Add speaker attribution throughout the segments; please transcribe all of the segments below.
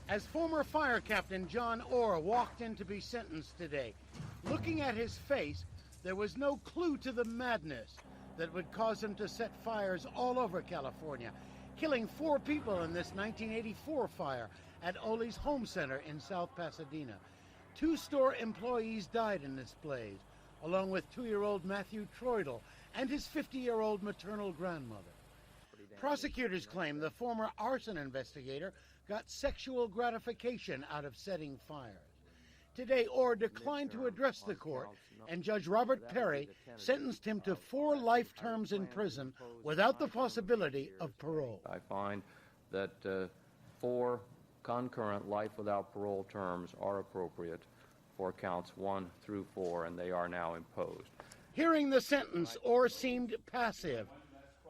Speaker 1: As former fire captain John Orr walked in to be sentenced today, looking at his face, there was no clue to the madness that would cause him to set fires all over California, killing 4 people in this 1984 fire at Ole's Home Center in South Pasadena. 2 store employees died in this blaze, along with 2-year-old Matthew Troidel and his 50-year-old maternal grandmother. Prosecutors claim the former arson investigator got sexual gratification out of setting fires. Today, Orr declined to address the court, and Judge Robert Perry sentenced him to 4 life terms in prison without the possibility of parole.
Speaker 2: I find that 4 concurrent life without parole terms are appropriate for counts 1 through 4, and they are now imposed.
Speaker 1: Hearing the sentence, Orr seemed passive,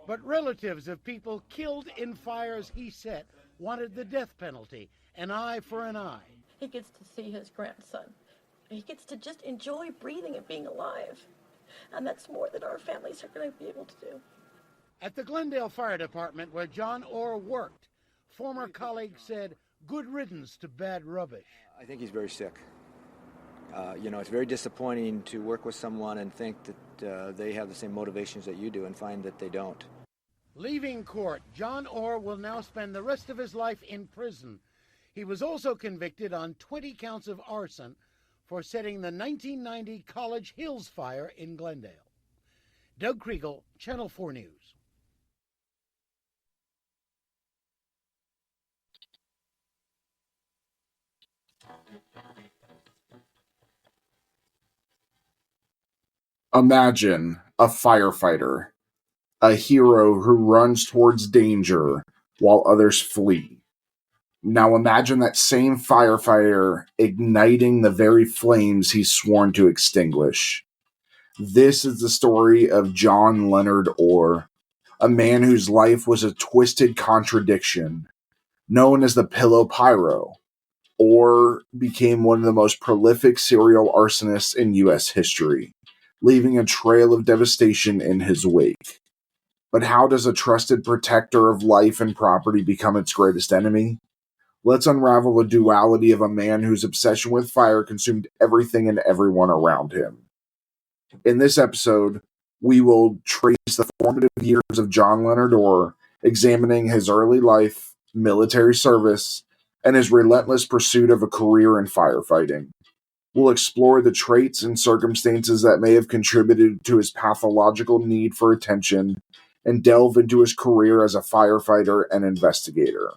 Speaker 1: but relatives of people killed in fires he set wanted the death penalty, an eye for an eye.
Speaker 3: He gets to see his grandson. He gets to just enjoy breathing and being alive. And that's more than our families are going to be able to do.
Speaker 1: At the Glendale Fire Department, where John Orr worked, former colleagues said, "Good riddance to bad rubbish."
Speaker 4: I think he's very sick. It's very disappointing to work with someone and think that they have the same motivations that you do and find that they don't.
Speaker 1: Leaving court, John Orr will now spend the rest of his life in prison. He was also convicted on 20 counts of arson for setting the 1990 College Hills fire in Glendale. Doug Kriegel, Channel 4 News.
Speaker 5: Imagine a firefighter, a hero who runs towards danger while others flee. Now imagine that same firefighter igniting the very flames he's sworn to extinguish. This is the story of John Leonard Orr, a man whose life was a twisted contradiction. Known as the Pillow Pyro, Orr became one of the most prolific serial arsonists in U.S. history, leaving a trail of devastation in his wake. But how does a trusted protector of life and property become its greatest enemy? Let's unravel the duality of a man whose obsession with fire consumed everything and everyone around him. In this episode, we will trace the formative years of John Leonard Orr, examining his early life, military service, and his relentless pursuit of a career in firefighting. We'll explore the traits and circumstances that may have contributed to his pathological need for attention and delve into his career as a firefighter and investigator,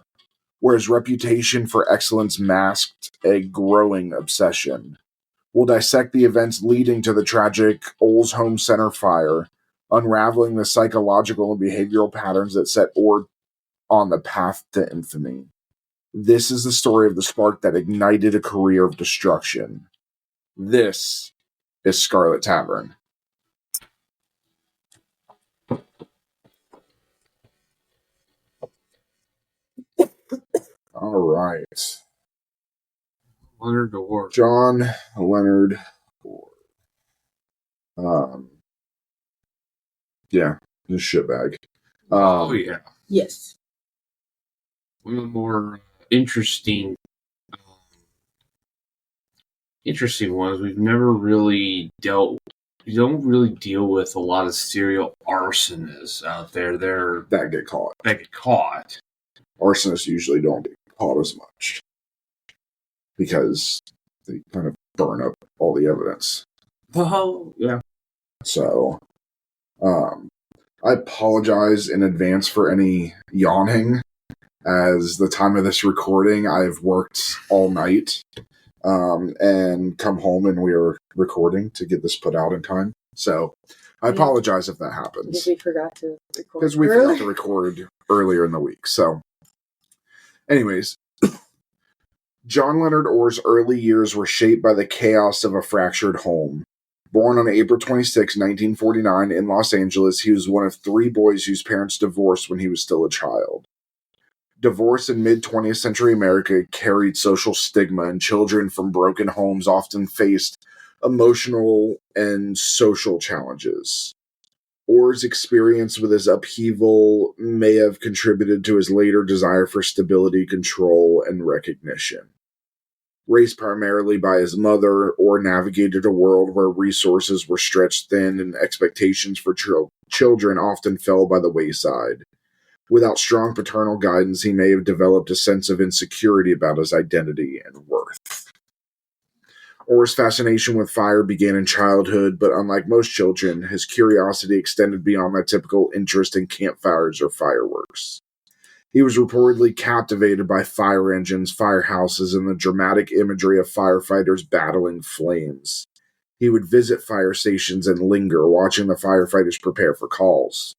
Speaker 5: where his reputation for excellence masked a growing obsession. We'll dissect the events leading to the tragic Ole's Home Center fire, unraveling the psychological and behavioral patterns that set Orr on the path to infamy. This is the story of the spark that ignited a career of destruction. This is Scarlet Tavern. All right.
Speaker 6: Leonard Orr.
Speaker 5: John Leonard Orr. Yeah, just shitbag.
Speaker 6: Yeah.
Speaker 3: Yes.
Speaker 6: One of the more interesting ones. We don't really deal with a lot of serial arsonists out there.
Speaker 5: That get caught. Arsonists usually don't get caught as much because they kind of burn up all the evidence.
Speaker 6: Well, yeah.
Speaker 5: So, I apologize in advance for any yawning. As the time of this recording, I've worked all night and come home and we are recording to get this put out in time. So, I apologize if that happens.
Speaker 3: Because we forgot to record.
Speaker 5: Because we forgot to record earlier in the week. So, anyways, John Leonard Orr's early years were shaped by the chaos of a fractured home. Born on April 26, 1949 in Los Angeles, he was one of 3 boys whose parents divorced when he was still a child. Divorce in mid-20th century America carried social stigma, and children from broken homes often faced emotional and social challenges. Orr's experience with his upheaval may have contributed to his later desire for stability, control, and recognition. Raised primarily by his mother, Orr navigated a world where resources were stretched thin and expectations for children often fell by the wayside. Without strong paternal guidance, he may have developed a sense of insecurity about his identity and worth. Orr's fascination with fire began in childhood, but unlike most children, his curiosity extended beyond that typical interest in campfires or fireworks. He was reportedly captivated by fire engines, firehouses, and the dramatic imagery of firefighters battling flames. He would visit fire stations and linger, watching the firefighters prepare for calls.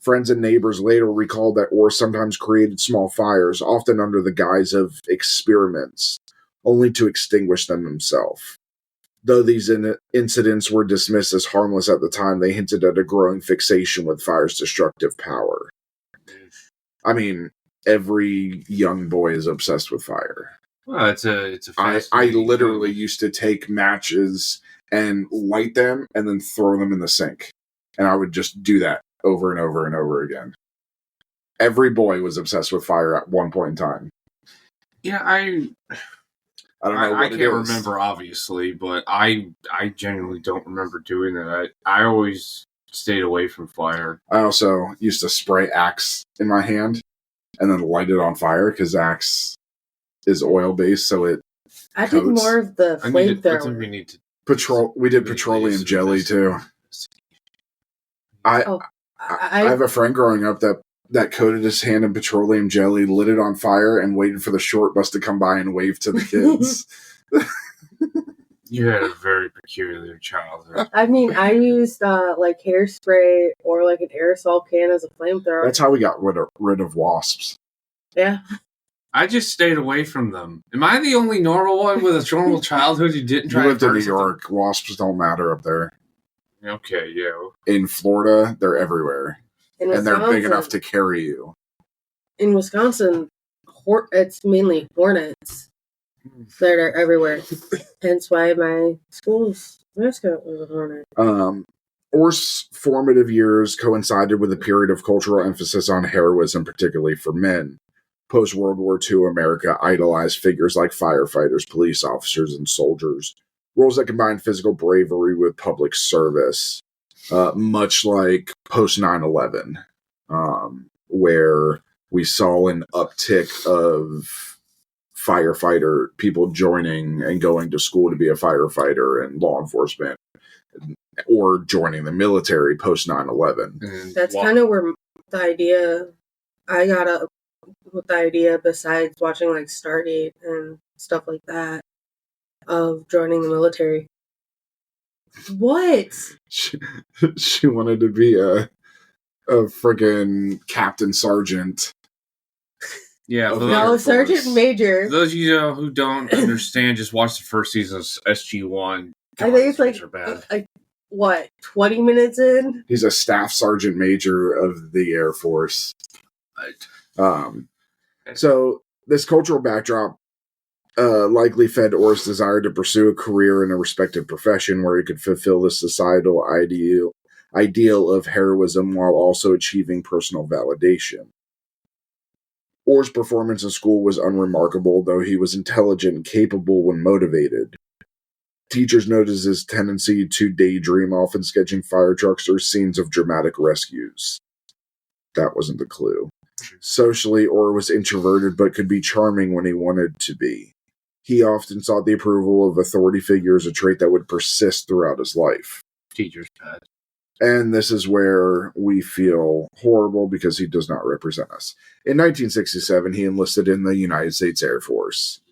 Speaker 5: Friends and neighbors later recalled that Orr sometimes created small fires, often under the guise of experiments, only to extinguish them himself. Though these incidents were dismissed as harmless at the time, they hinted at a growing fixation with fire's destructive power. I mean, every young boy is obsessed with fire.
Speaker 6: Well, it's a
Speaker 5: I literally used to take matches and light them and then throw them in the sink. And I would just do that over and over and over again. Every boy was obsessed with fire at one point in time.
Speaker 6: Yeah, I
Speaker 5: don't know what
Speaker 6: I can't remember, obviously, but I genuinely don't remember doing that. I always stayed away from fire.
Speaker 5: I also used to spray Axe in my hand and then light it on fire because Axe is oil-based, so it
Speaker 7: I did more of the flamethrower.
Speaker 5: We did petroleum jelly, too. I have a friend growing up that coated his hand in petroleum jelly, lit it on fire, and waited for the short bus to come by and wave to the kids.
Speaker 6: You had a very peculiar childhood.
Speaker 7: I mean, I used like hairspray or like an aerosol can as a flamethrower.
Speaker 5: That's how we got rid of wasps.
Speaker 7: Yeah.
Speaker 6: I just stayed away from them. Am I the only normal one with a normal childhood who didn't try to
Speaker 5: lived in New York. Them? Wasps don't matter up there.
Speaker 6: Okay, yeah.
Speaker 5: In Florida, they're everywhere. And they're big enough to carry you.
Speaker 7: In Wisconsin, it's mainly hornets that are everywhere. Hence why my school's mascot was a hornet.
Speaker 5: Orr's formative years coincided with a period of cultural emphasis on heroism, particularly for men. Post-World War II America idolized figures like firefighters, police officers, and soldiers. Roles that combine physical bravery with public service. Much like post 9/11, where we saw an uptick of firefighter people joining and going to school to be a firefighter and law enforcement, or joining the military post 9/11.
Speaker 7: That's kind of where the idea I got up with the idea, besides watching like Stargate and stuff like that, of joining the military. What?
Speaker 5: She wanted to be a friggin' captain sergeant.
Speaker 6: Yeah,
Speaker 7: no, sergeant major.
Speaker 6: Those of you who don't understand, just watch the first season of SG-1.
Speaker 7: I think it's like what, 20 minutes in?
Speaker 5: He's a staff sergeant major of the Air Force.
Speaker 6: Right.
Speaker 5: So this cultural backdrop likely fed Orr's desire to pursue a career in a respected profession where he could fulfill the societal ideal of heroism while also achieving personal validation. Orr's performance in school was unremarkable, though he was intelligent and capable when motivated. Teachers noticed his tendency to daydream, often sketching fire trucks or scenes of dramatic rescues. That wasn't the clue. Socially, Orr was introverted but could be charming when he wanted to be. He often sought the approval of authority figures, a trait that would persist throughout his life.
Speaker 6: Teacher's pet.
Speaker 5: And this is where we feel horrible because he does not represent us. In 1967, he enlisted in the United States Air Force,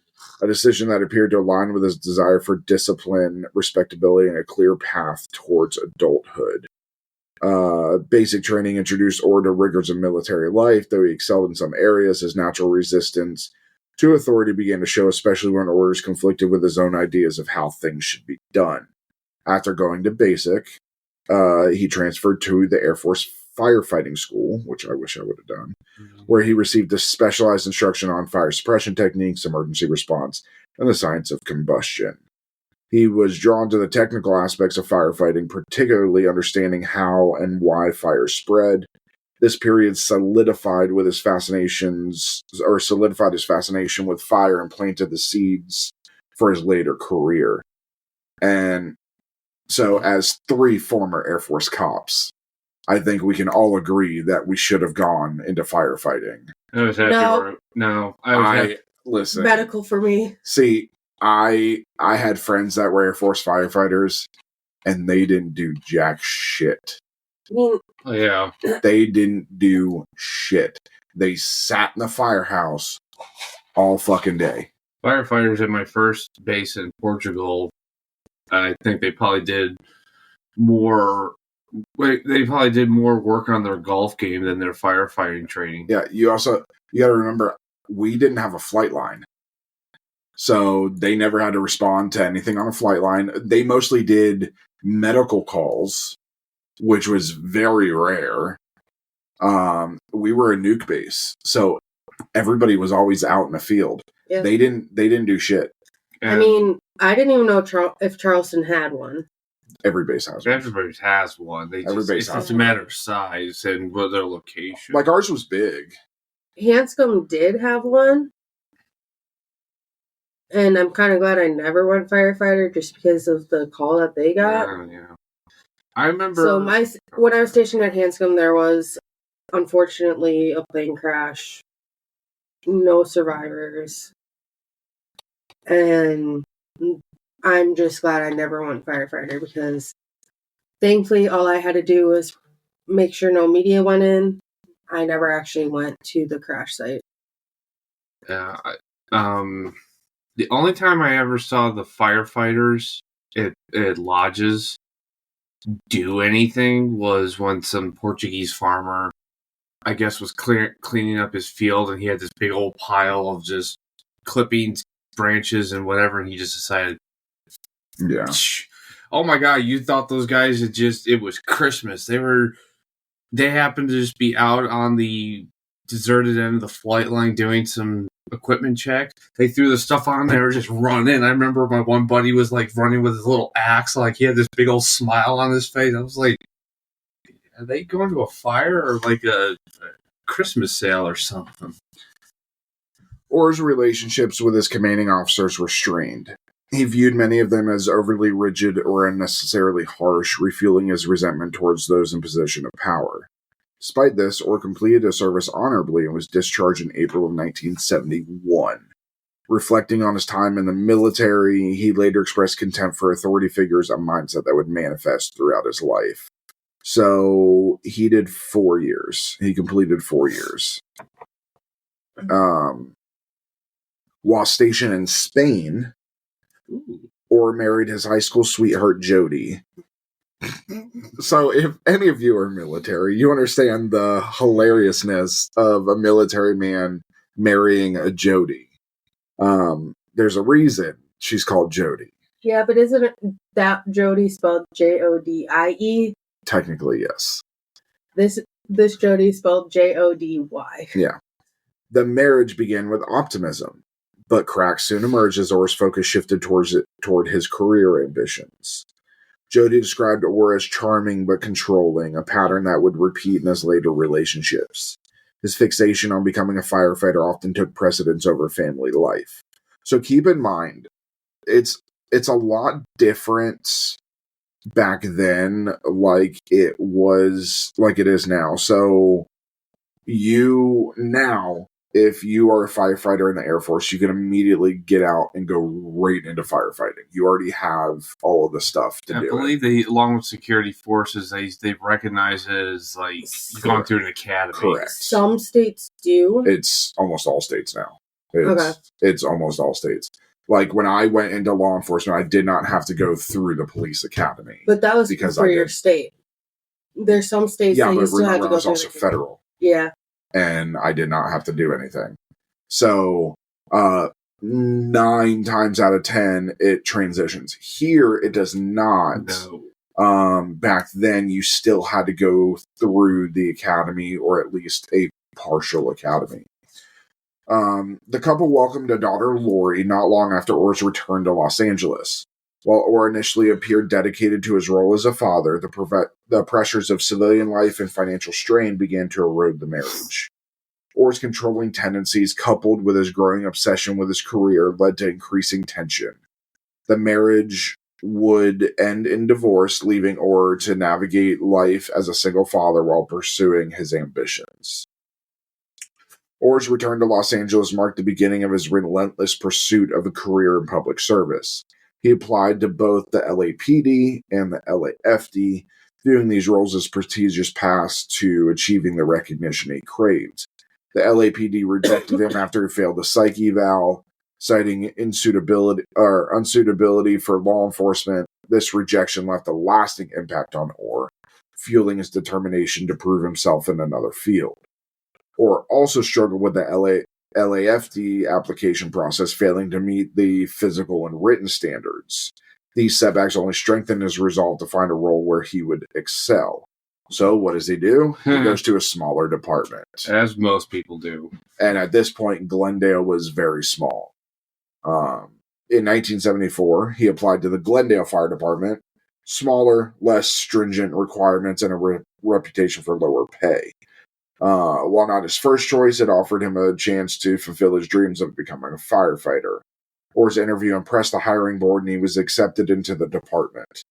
Speaker 5: a decision that appeared to align with his desire for discipline, respectability, and a clear path towards adulthood. Basic training introduced Orr to rigors of military life. Though he excelled in some areas, his natural resistance to authority began to show, especially when orders conflicted with his own ideas of how things should be done. After going to basic, he transferred to the Air Force firefighting school, which I wish I would have done, where he received a specialized instruction on fire suppression techniques, emergency response, and the science of combustion. He was drawn to the technical aspects of firefighting, particularly understanding how and why fires spread. This period solidified his fascination with fire and planted the seeds for his later career. And so, as 3 former Air Force cops, I think we can all agree that we should have gone into firefighting.
Speaker 6: I was happy.
Speaker 5: Listen.
Speaker 7: Medical for me.
Speaker 5: See, I had friends that were Air Force firefighters, and they didn't do jack shit.
Speaker 7: I mean,
Speaker 6: yeah.
Speaker 5: They didn't do shit. They sat in the firehouse all fucking day.
Speaker 6: Firefighters at my first base in Portugal, I think they probably did more work on their golf game than their firefighting training.
Speaker 5: Yeah, you got to remember, we didn't have a flight line. So they never had to respond to anything on a flight line. They mostly did medical calls, which was very rare. We were a nuke base, so everybody was always out in the field. Yeah. They didn't do shit.
Speaker 7: And I mean, I didn't even know if Charleston had one.
Speaker 5: Every base has one.
Speaker 6: Everybody has one. It's just a matter of size and what their location.
Speaker 5: Like, ours was big.
Speaker 7: Hanscom did have one. And I'm kind of glad I never went firefighter just because of the call that they got.
Speaker 6: Yeah. I remember...
Speaker 7: So when I was stationed at Hanscom, there was, unfortunately, a plane crash. No survivors. And I'm just glad I never went firefighter because thankfully all I had to do was make sure no media went in. I never actually went to the crash site.
Speaker 6: Yeah. The only time I ever saw the firefighters at lodges do anything was when some Portuguese farmer, I guess, was cleaning up his field, and he had this big old pile of just clippings, branches, and whatever, and he just decided,
Speaker 5: yeah,
Speaker 6: oh my god, you thought those guys it was Christmas. They happened to just be out on the deserted end of the flight line doing some equipment check. They threw the stuff on, they were just running. I remember my one buddy was like running with his little axe, like he had this big old smile on his face. I was like, are they going to a fire or like a Christmas sale or something?
Speaker 5: Orr's relationships with his commanding officers were strained. He viewed many of them as overly rigid or unnecessarily harsh, refueling his resentment towards those in position of power. Despite this, Orr completed his service honorably and was discharged in April of 1971. Reflecting on his time in the military, he later expressed contempt for authority figures, a mindset that would manifest throughout his life. So, he did 4 years. He completed 4 years. While stationed in Spain, Orr married his high school sweetheart, Jody. So, if any of you are military, you understand the hilariousness of a military man marrying a Jody. There's a reason she's called Jody.
Speaker 7: Yeah, but isn't that Jody spelled Jodie?
Speaker 5: Technically, yes.
Speaker 7: This Jody spelled Jody.
Speaker 5: Yeah. The marriage began with optimism, but cracks soon emerged as Orr's focus shifted toward his career ambitions. Jody described Orr as charming but controlling, a pattern that would repeat in his later relationships. His fixation on becoming a firefighter often took precedence over family life. So keep in mind, it's a lot different back then, like it is now. So if you are a firefighter in the Air Force, you can immediately get out and go right into firefighting. You already have all of the stuff to do.
Speaker 6: I believe along with security forces, they recognize it as like you've gone through an academy.
Speaker 5: Correct.
Speaker 7: Some states do.
Speaker 5: It's almost all states now. It's almost all states. Like when I went into law enforcement, I did not have to go through the police academy.
Speaker 7: But that was because for your state. There's some states that you still have to go through.
Speaker 5: Also federal.
Speaker 7: Yeah.
Speaker 5: And I did not have to do anything. So, 9 times out of 10, it transitions. Here, it does not.
Speaker 6: No.
Speaker 5: Back then, you still had to go through the academy, or at least a partial academy. The couple welcomed a daughter, Lori, not long after Orr's return to Los Angeles. While Orr initially appeared dedicated to his role as a father, the pressures of civilian life and financial strain began to erode the marriage. Orr's controlling tendencies, coupled with his growing obsession with his career, led to increasing tension. The marriage would end in divorce, leaving Orr to navigate life as a single father while pursuing his ambitions. Orr's return to Los Angeles marked the beginning of his relentless pursuit of a career in public service. He applied to both the LAPD and the LAFD, viewing these roles as prestigious paths to achieving the recognition he craved. The LAPD rejected him after he failed the psych eval, citing unsuitability for law enforcement. This rejection left a lasting impact on Orr, fueling his determination to prove himself in another field. Orr also struggled with the LAFD application process, failing to meet the physical and written standards. These setbacks only strengthened his resolve to find a role where he would excel. So what does he do? He goes to a smaller department.
Speaker 6: As most people do.
Speaker 5: And at this point, Glendale was very small. In 1974, he applied to the Glendale Fire Department. Smaller, less stringent requirements, and a reputation for lower pay. While not his first choice, it offered him a chance to fulfill his dreams of becoming a firefighter. Orr's interview impressed the hiring board, and he was accepted into the department.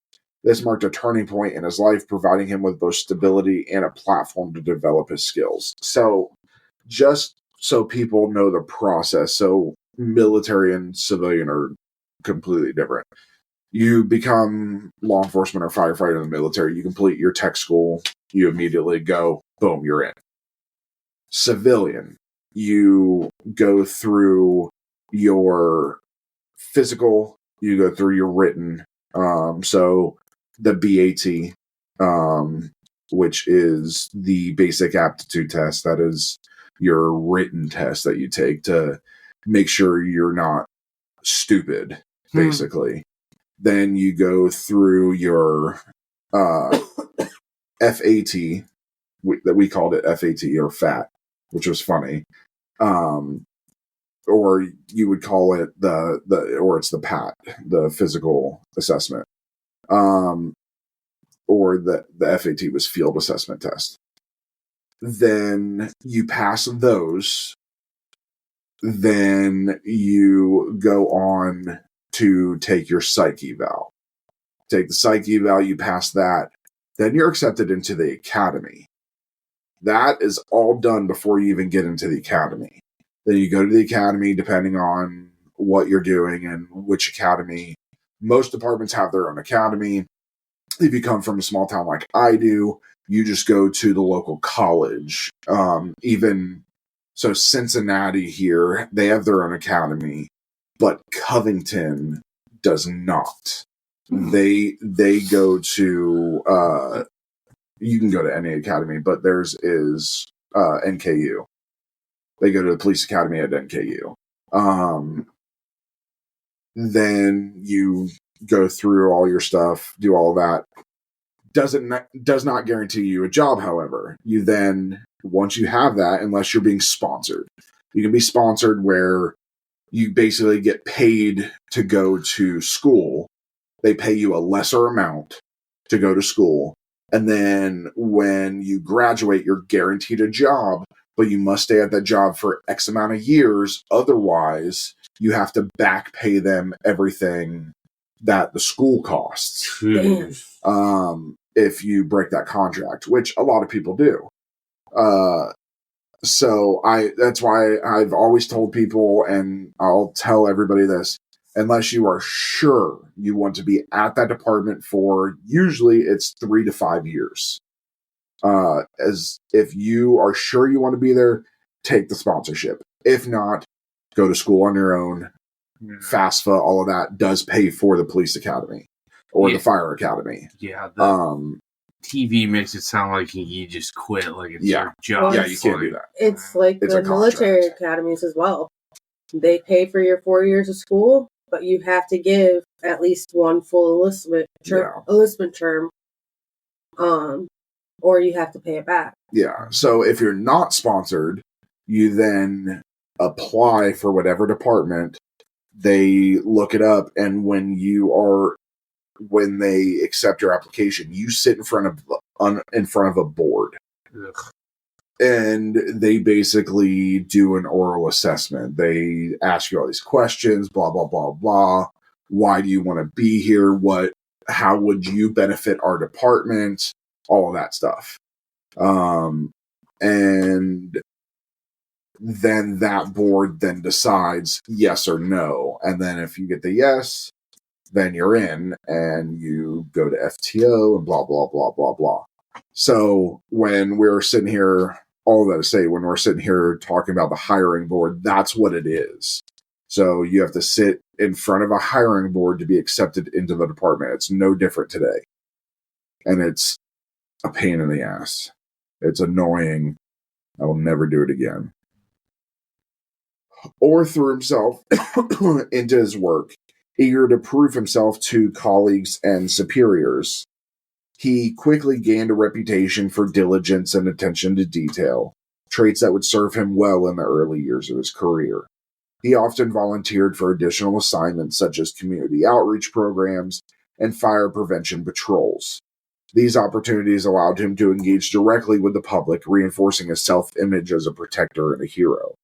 Speaker 5: This marked a turning point in his life, providing him with both stability and a platform to develop his skills. So, just so people know the process, so military and civilian are completely different. You become law enforcement or firefighter in the military, you complete your tech school, you immediately go, boom, you're in. Civilian, you go through your physical, you go through your written, so the BAT, which is the basic aptitude test. That is your written test that you take to make sure you're not stupid, basically. Then you go through your FAT, that we called it FAT or FAT, which was funny. Or you would call it or it's the PAT, the physical assessment. Or the FAT was field assessment test. Then you pass those. Then you go on to take your psych eval. Take the psych eval, you pass that. Then you're accepted into the academy. That is all done before you even get into the academy. Then you go to the academy, depending on what you're doing and which academy. Most departments have their own academy. If you come from a small town like I do, you just go to the local college. Even so, Cincinnati here, they have their own academy, but Covington does not. They go to you can go to any academy, but theirs is NKU. They go to the police academy at NKU. Then you go through all your stuff, do all that. Does not guarantee you a job, however. You then, once you have that, unless you're being sponsored, you can be sponsored where you basically get paid to go to school. They pay you a lesser amount to go to school. And then when you graduate, you're guaranteed a job, but you must stay at that job for X amount of years. Otherwise, you have to back pay them everything that the school costs. If you break that contract, which a lot of people do. So that's why I've always told people, and I'll tell everybody this, unless you are sure you want to be at that department for, usually it's 3 to 5 years. As if you are sure you want to be there, take the sponsorship. If not, go to school on your own. FAFSA, all of that does pay for the police academy or the fire academy.
Speaker 6: Yeah. TV makes it sound like you just quit, like it's your job.
Speaker 7: Well,
Speaker 5: you can't do that.
Speaker 7: It's like the military academies as well. They pay for your 4 years of school, but you have to give at least one full enlistment term, or you have to pay it back.
Speaker 5: Yeah. So if you're not sponsored, you then apply for whatever department. They look it up, and when you are when they accept your application, you sit in front of a board.
Speaker 6: Ugh.
Speaker 5: And they basically do an oral assessment. They ask you all these questions, blah, blah, blah, blah. Why do you want to be here? How would you benefit our department? All of that stuff. And then that board then decides yes or no. And then if you get the yes, then you're in and you go to FTO and blah, blah, blah, blah, blah. So when we're sitting here, all that to say, when we're sitting here talking about the hiring board, that's what it is. So you have to sit in front of a hiring board to be accepted into the department. It's no different today. And it's a pain in the ass. It's annoying. I will never do it again. Orr threw himself into his work, eager to prove himself to colleagues and superiors. He quickly gained a reputation for diligence and attention to detail, traits that would serve him well in the early years of his career. He often volunteered for additional assignments such as community outreach programs and fire prevention patrols. These opportunities allowed him to engage directly with the public, reinforcing his self-image as a protector and a hero.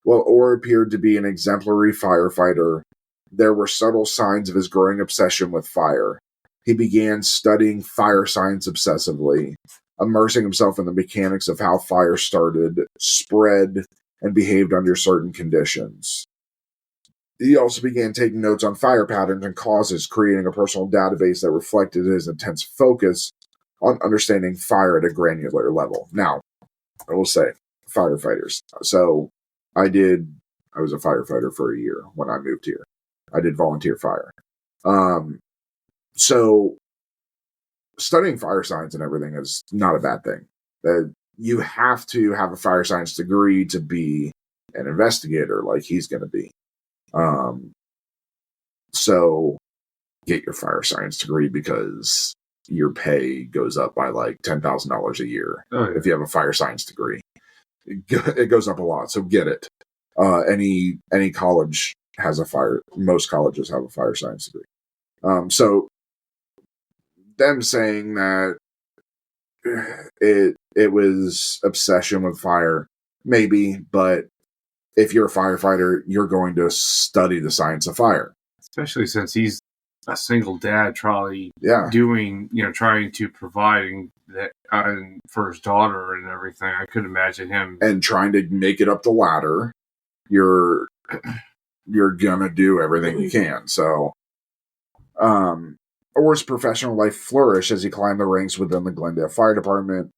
Speaker 5: While Orr appeared to be an exemplary firefighter, there were subtle signs of his growing obsession with fire. He began studying fire science obsessively, immersing himself in the mechanics of how fire started, spread, and behaved under certain conditions. He also began taking notes on fire patterns and causes, creating a personal database that reflected his intense focus on understanding fire at a granular level. Now, I will say, firefighters. So, I was a firefighter for a year when I moved here. I did volunteer fire. So, studying fire science and everything is not a bad thing. You have to have a fire science degree to be an investigator like he's going to be. So, get your fire science degree because your pay goes up by like $10,000 a year if you have a fire science degree. It goes up a lot, so get it. Any college has most colleges have a fire science degree. So, them saying that it was obsession with fire, maybe, but if you're a firefighter, you're going to study the science of fire.
Speaker 6: Especially since he's a single dad, trying to provide that for his daughter and everything. I could imagine him
Speaker 5: and trying to make it up the ladder. You're gonna do everything you can. So, Orr's professional life flourished as he climbed the ranks within the Glendale Fire Department.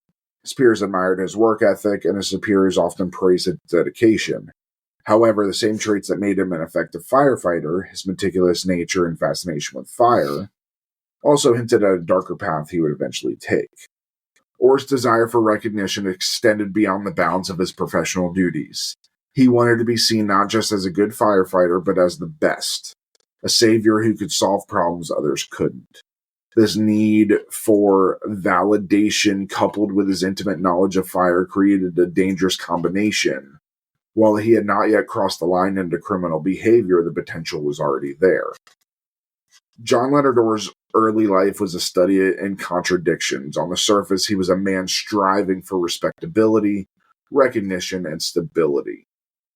Speaker 5: His peers admired his work ethic, and his superiors often praised his dedication. However, the same traits that made him an effective firefighter, his meticulous nature and fascination with fire, also hinted at a darker path he would eventually take. Orr's desire for recognition extended beyond the bounds of his professional duties. He wanted to be seen not just as a good firefighter, but as the best, a savior who could solve problems others couldn't. This need for validation, coupled with his intimate knowledge of fire, created a dangerous combination. While he had not yet crossed the line into criminal behavior, the potential was already there. John Leonard Orr's early life was a study in contradictions. On the surface, he was a man striving for respectability, recognition, and stability.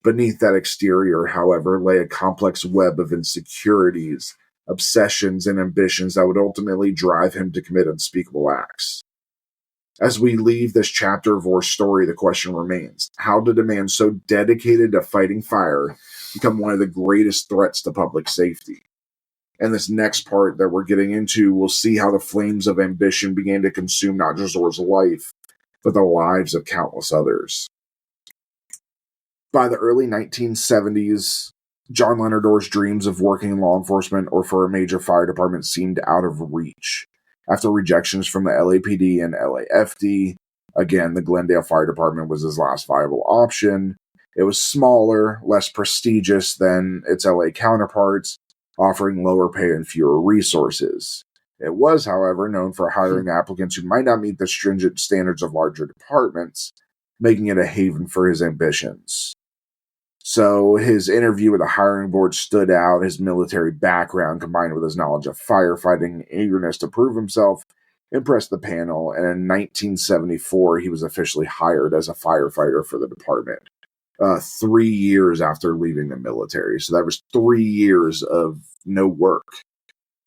Speaker 5: Beneath that exterior, however, lay a complex web of insecurities, obsessions, and ambitions that would ultimately drive him to commit unspeakable acts. As we leave this chapter of Orr's story, the question remains, how did a man so dedicated to fighting fire become one of the greatest threats to public safety? And this next part that we're getting into, we'll see how the flames of ambition began to consume not just Orr's life, but the lives of countless others. By the early 1970s, John Leonard Orr's dreams of working in law enforcement or for a major fire department seemed out of reach. After rejections from the LAPD and LAFD, again, the Glendale Fire Department was his last viable option. It was smaller, less prestigious than its LA counterparts, offering lower pay and fewer resources. It was, however, known for hiring applicants who might not meet the stringent standards of larger departments, making it a haven for his ambitions. So his interview with the hiring board stood out. His military background combined with his knowledge of firefighting and eagerness to prove himself impressed the panel. And in 1974, he was officially hired as a firefighter for the department. 3 years after leaving the military. So that was 3 years of no work.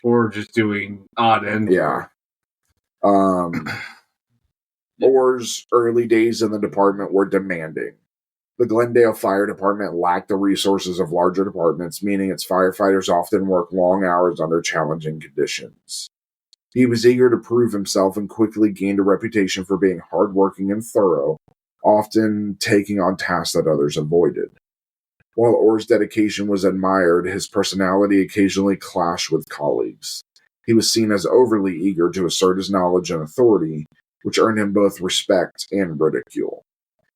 Speaker 6: Or just doing odd end work.
Speaker 5: Orr's early days in the department were demanding. The Glendale Fire Department lacked the resources of larger departments, meaning its firefighters often worked long hours under challenging conditions. He was eager to prove himself and quickly gained a reputation for being hardworking and thorough, often taking on tasks that others avoided. While Orr's dedication was admired, his personality occasionally clashed with colleagues. He was seen as overly eager to assert his knowledge and authority, which earned him both respect and ridicule.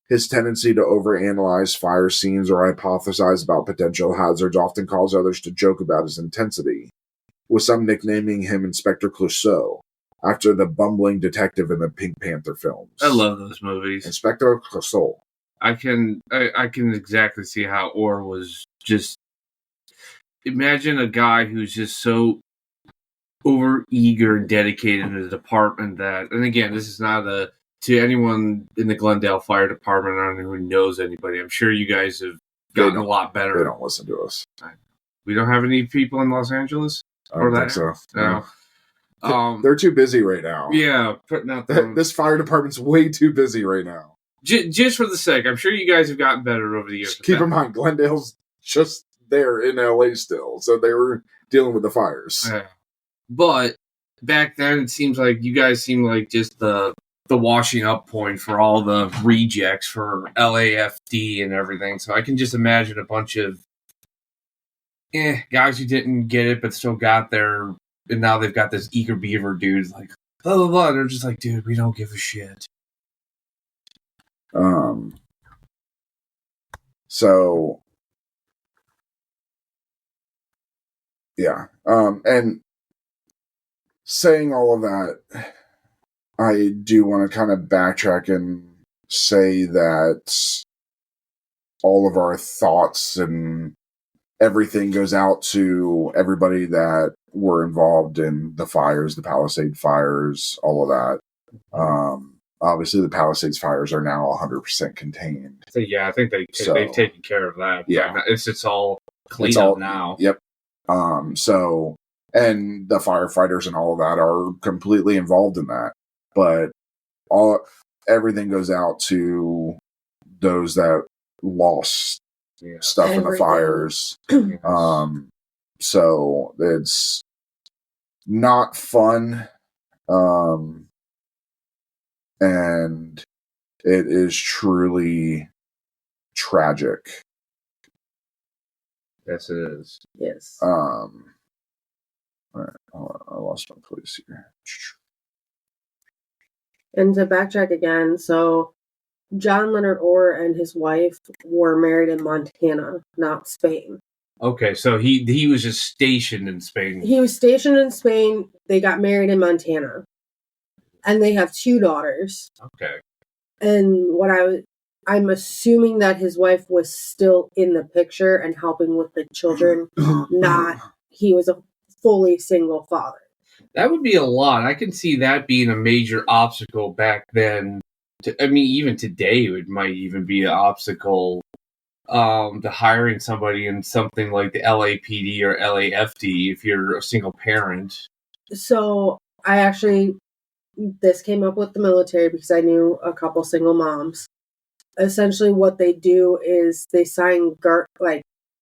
Speaker 5: His tendency to overanalyze fire scenes or hypothesize about potential hazards often caused others to joke about his intensity, with some nicknaming him Inspector Clouseau, after the bumbling detective in the Pink Panther films.
Speaker 6: I love those movies.
Speaker 5: Inspector Clouseau.
Speaker 6: I can exactly see how Orr was just... Imagine a guy who's just so over-eager and dedicated in the department that... And again, this is not to anyone in the Glendale Fire Department, I don't know who knows anybody. I'm sure you guys have gotten a lot better.
Speaker 5: They don't listen to us.
Speaker 6: We don't have any people in Los Angeles?
Speaker 5: I don't think so.
Speaker 6: No.
Speaker 5: They're too busy right now.
Speaker 6: Yeah, putting out
Speaker 5: this fire department's way too busy right now.
Speaker 6: Just for the sake, I'm sure you guys have gotten better over the years.
Speaker 5: Keep in mind, Glendale's just there in LA still, so they were dealing with the fires.
Speaker 6: Yeah. But back then, it seems like you guys seem like just the washing up point for all the rejects for LAFD and everything. So I can just imagine a bunch of guys who didn't get it but still got there, and now they've got this eager beaver dude like blah blah blah. They're just like, dude, we don't give a shit.
Speaker 5: So yeah. And saying all of that, I do want to kind of backtrack and say that all of our thoughts and everything goes out to everybody that were involved in the fires, the Palisade fires, all of that. Obviously, the Palisades fires are now 100% contained.
Speaker 6: So, yeah, I think they've taken care of that.
Speaker 5: Yeah.
Speaker 6: It's all cleaned up now.
Speaker 5: Yep. So, and the firefighters and all of that are completely involved in that. But everything goes out to those that lost stuff in the fires. So it's not fun. And it is truly tragic.
Speaker 6: Yes, it is.
Speaker 7: Yes.
Speaker 5: All right, I lost my place here.
Speaker 7: And to backtrack again, so John Leonard Orr and his wife were married in Montana, not Spain.
Speaker 6: Okay, so he was just stationed in Spain.
Speaker 7: He was stationed in Spain. They got married in Montana. And they have 2 daughters.
Speaker 6: Okay.
Speaker 7: And I'm assuming that his wife was still in the picture and helping with the children, he was a fully single father.
Speaker 6: That would be a lot. I can see that being a major obstacle back then. Even today, it might even be an obstacle to hiring somebody in something like the LAPD or LAFD if you're a single parent.
Speaker 7: So this came up with the military because I knew a couple single moms. Essentially, what they do is they sign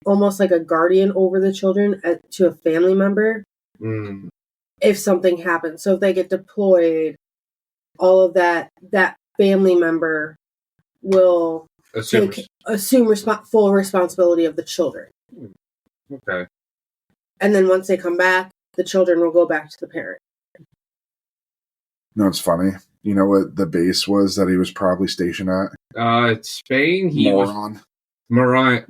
Speaker 7: almost like a guardian over the children to a family member if something happens. So if they get deployed, all of that family member will assume full responsibility of the children.
Speaker 6: Okay.
Speaker 7: And then once they come back, the children will go back to the parent.
Speaker 5: No, it's funny. You know what the base was that he was probably stationed at?
Speaker 6: Spain.
Speaker 5: Moron.
Speaker 6: Yeah,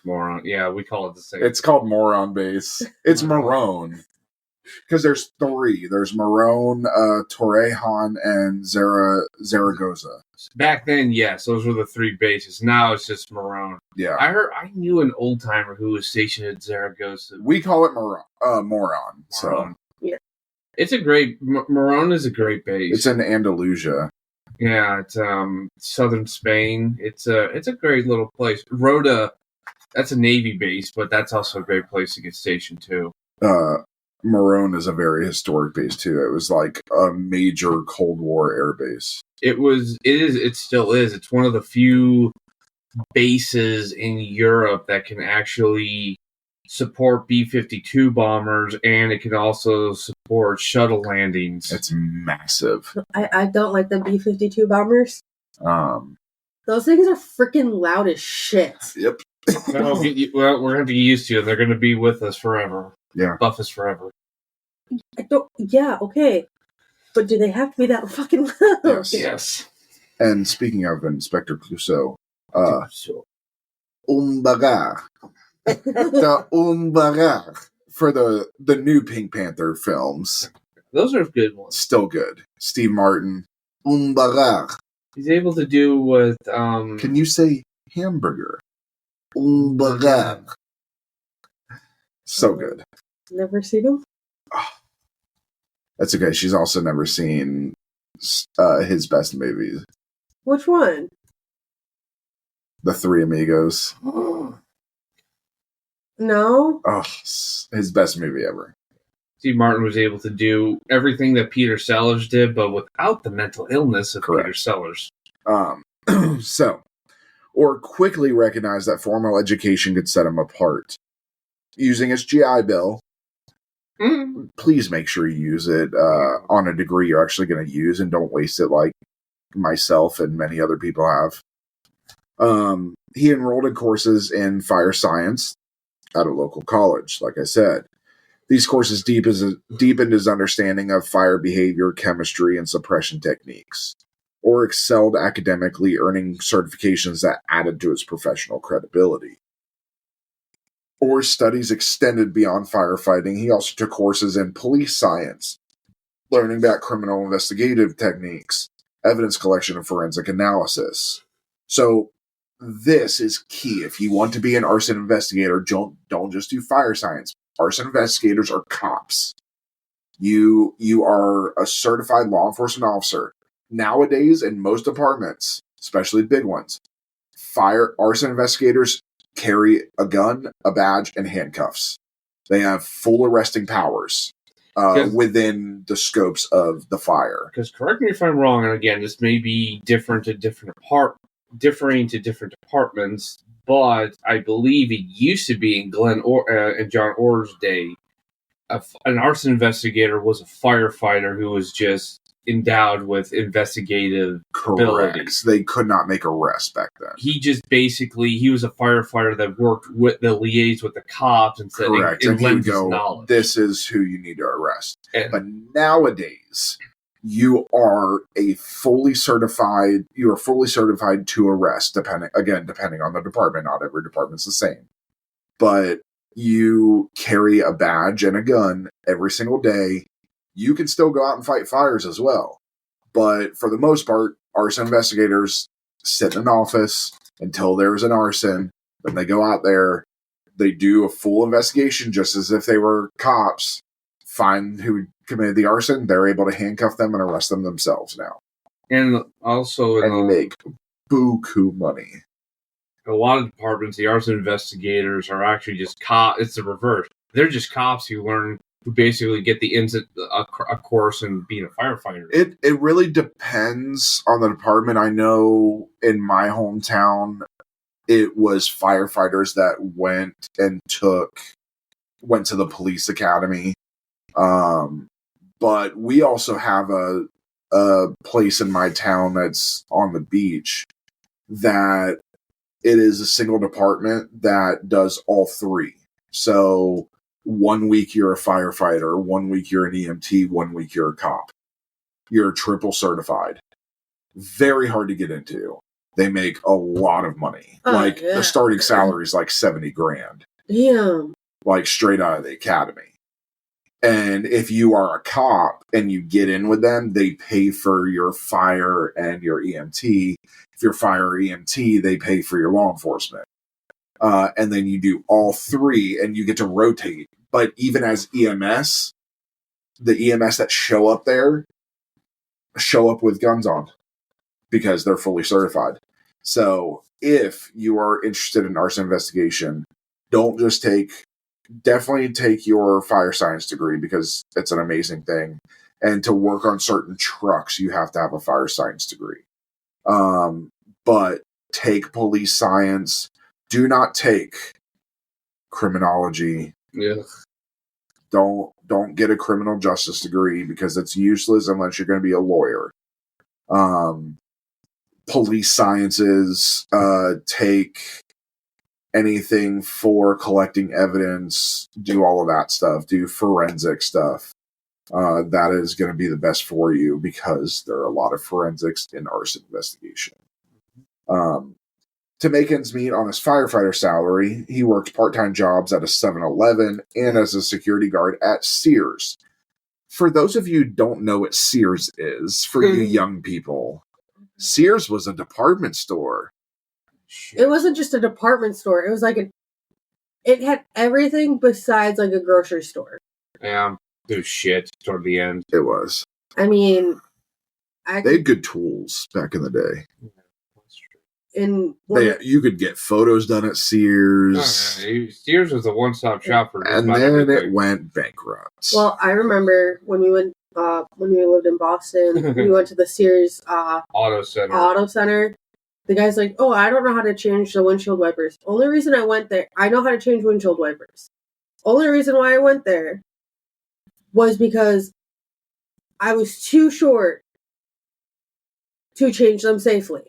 Speaker 6: Moron. Yeah, we call it the same.
Speaker 5: It's called Moron Base. It's Morone. Because there's three. There's Marone, Torrejon, and Zaragoza.
Speaker 6: Back then, yes, those were the three bases. Now it's just Marone.
Speaker 5: Yeah.
Speaker 6: I knew an old timer who was stationed at Zaragoza.
Speaker 5: We call it Moron. So
Speaker 7: Yeah.
Speaker 6: It's a great Marone is a great base.
Speaker 5: it's in Andalusia.
Speaker 6: Yeah, it's southern Spain. It's a great little place. Rota, that's a Navy base, but that's also a great place to get stationed too.
Speaker 5: Marone is a very historic base too. It was like a major Cold War air base.
Speaker 6: It still is. It's one of the few bases in Europe that can actually support B-52 bombers, and it can also support shuttle landings.
Speaker 5: It's massive.
Speaker 7: I don't like the B-52 bombers. Those things are freaking loud as shit.
Speaker 5: Yep.
Speaker 6: Well, we're going to have to get used to it. They're going to be with us forever.
Speaker 5: Yeah.
Speaker 6: Buff us forever.
Speaker 7: Yeah, okay. But do they have to be that fucking loud?
Speaker 6: Yes.
Speaker 5: And speaking of Inspector Clouseau, Bagarre. The Bagarre for the new Pink Panther films.
Speaker 6: Those are good ones.
Speaker 5: Still good. Steve Martin. Bagarre.
Speaker 6: He's able to do what...
Speaker 5: Can you say hamburger? Bagarre. So good.
Speaker 7: Never seen them?
Speaker 5: That's okay. She's also never seen his best movies.
Speaker 7: Which one?
Speaker 5: The Three Amigos.
Speaker 7: No?
Speaker 5: Oh, his best movie ever.
Speaker 6: Steve Martin was able to do everything that Peter Sellers did, but without the mental illness of
Speaker 5: Correct.
Speaker 6: Peter Sellers.
Speaker 5: Or quickly recognize that formal education could set him apart. Using his GI Bill, please make sure you use it on a degree you're actually going to use and don't waste it like myself and many other people have. He enrolled in courses in fire science at a local college, like I said. These courses deepened his understanding of fire behavior, chemistry, and suppression techniques, or excelled academically, earning certifications that added to his professional credibility. Orr's studies extended beyond firefighting. He also took courses in police science, learning about criminal investigative techniques, evidence collection, and forensic analysis. So this is key. If you want to be an arson investigator, don't just do fire science. Arson investigators are cops. You are a certified law enforcement officer. Nowadays, in most departments, especially big ones, arson investigators carry a gun, a badge, and handcuffs. They have full arresting powers within the scopes of the fire.
Speaker 6: Because correct me if I'm wrong, and again, this may be differing to different departments, but I believe it used to be in in John Orr's day, an arson investigator was a firefighter who was just endowed with investigative abilities.
Speaker 5: They could not make arrests back then.
Speaker 6: He was a firefighter that worked with the liaise with the cops and said,
Speaker 5: correct.
Speaker 6: And
Speaker 5: he'd
Speaker 6: go,
Speaker 5: knowledge. This is who you need to arrest. But nowadays, you are fully certified to arrest, depending on the department. Not every department's the same. But you carry a badge and a gun every single day. You can still go out and fight fires as well. But for the most part, arson investigators sit in an office until there's an arson. Then they go out there, they do a full investigation just as if they were cops, find who committed the arson, they're able to handcuff them and arrest them themselves now.
Speaker 6: And also...
Speaker 5: you make buku money.
Speaker 6: A lot of departments, the arson investigators are actually just cops. It's the reverse. They're just cops who basically get the a course in being a firefighter.
Speaker 5: It really depends on the department. I know in my hometown, it was firefighters that went to the police academy. But we also have a place in my town that's on the beach that it is a single department that does all three. So 1 week you're a firefighter, 1 week you're an EMT, 1 week you're a cop. You're triple certified. Very hard to get into. They make a lot of money. The starting salary is like $70,000.
Speaker 7: Damn.
Speaker 5: Like straight out of the academy. And if you are a cop and you get in with them, they pay for your fire and your EMT. If you're fire or EMT, they pay for your law enforcement. And then you do all three and you get to rotate. But even as EMS, the EMS that show up there show up with guns on because they're fully certified. So if you are interested in arson investigation, definitely take your fire science degree because it's an amazing thing. And to work on certain trucks, you have to have a fire science degree. But take police science. Do not take criminology.
Speaker 6: Yeah.
Speaker 5: Don't get a criminal justice degree because it's useless unless you're going to be a lawyer. Police sciences, take anything for collecting evidence, do all of that stuff, do forensic stuff. That is going to be the best for you because there are a lot of forensics in arson investigation. To make ends meet on his firefighter salary, he worked part-time jobs at a 7-Eleven and as a security guard at Sears. For those of you who don't know what Sears is, for you young people, Sears was a department store.
Speaker 7: It wasn't just a department store. It was like it had everything besides like a grocery store.
Speaker 6: Yeah, it was shit toward the end.
Speaker 5: It was.
Speaker 7: I mean,
Speaker 5: they had good tools back in the day. You could get photos done at Sears.
Speaker 6: Oh, yeah. Sears was a one-stop shop for
Speaker 5: and then everything. It went bankrupt.
Speaker 7: Well, I remember when we went when we lived in Boston, we went to the Sears
Speaker 6: Auto Center.
Speaker 7: The guy's like, "Oh, I don't know how to change the windshield wipers. Only reason I went there, I know how to change windshield wipers. Only reason why I went there was because I was too short to change them safely."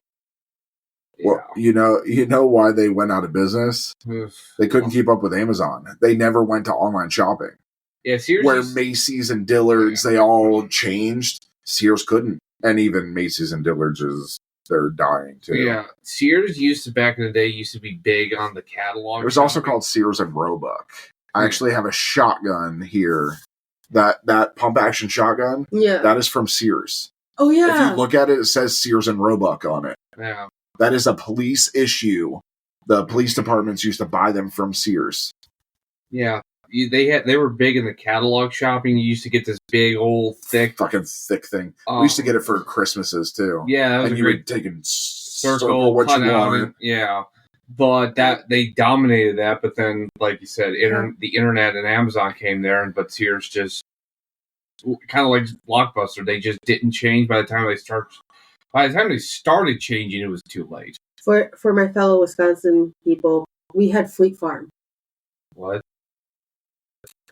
Speaker 5: Well, you know why they went out of business? They couldn't keep up with Amazon. They never went to online shopping.
Speaker 6: Yeah, Sears.
Speaker 5: Where Macy's and Dillard's, they all changed. Sears couldn't. And even Macy's and Dillard's, they're dying too.
Speaker 6: Yeah, Sears back in the day used to be big on the catalog.
Speaker 5: It was also called Sears and Roebuck. I actually have a shotgun here. That pump action shotgun, that is from Sears.
Speaker 7: Oh, yeah.
Speaker 5: If you look at it, it says Sears and Roebuck on it.
Speaker 6: Yeah.
Speaker 5: That is a police issue. The police departments used to buy them from Sears.
Speaker 6: Yeah. They were big in the catalog shopping. You used to get this big old thick
Speaker 5: thing. We used to get it for Christmases too.
Speaker 6: Yeah, that was
Speaker 5: and you would take and
Speaker 6: circle
Speaker 5: what you wanted.
Speaker 6: Yeah, but they dominated that. But then, like you said, the internet and Amazon came there, but Sears just kind of like Blockbuster. They just didn't change by the time they started. By the time they started changing, it was too late.
Speaker 7: For my fellow Wisconsin people, we had Fleet Farm.
Speaker 6: What?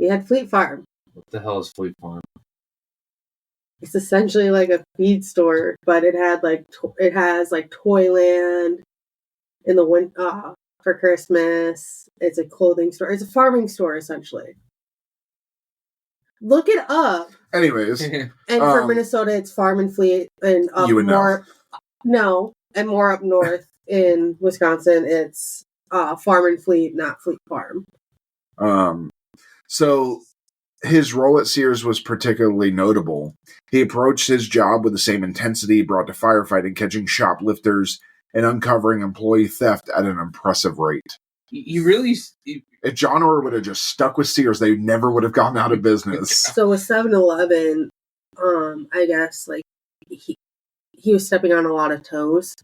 Speaker 7: We had Fleet Farm.
Speaker 6: What the hell is Fleet Farm?
Speaker 7: It's essentially like a feed store, but it has Toyland in the winter for Christmas. It's a clothing store. It's a farming store essentially. Look it up.
Speaker 5: Anyways,
Speaker 7: and for Minnesota, it's Farm and Fleet, and up more. No, and more up north in Wisconsin, it's Farm and Fleet, not Fleet Farm.
Speaker 5: So his role at Sears was particularly notable. He approached his job with the same intensity he brought to firefighting, catching shoplifters and uncovering employee theft at an impressive rate. If John Orr would have just stuck with Sears, they never would have gone out of business.
Speaker 7: So with 7-Eleven, I guess like he was stepping on a lot of toes.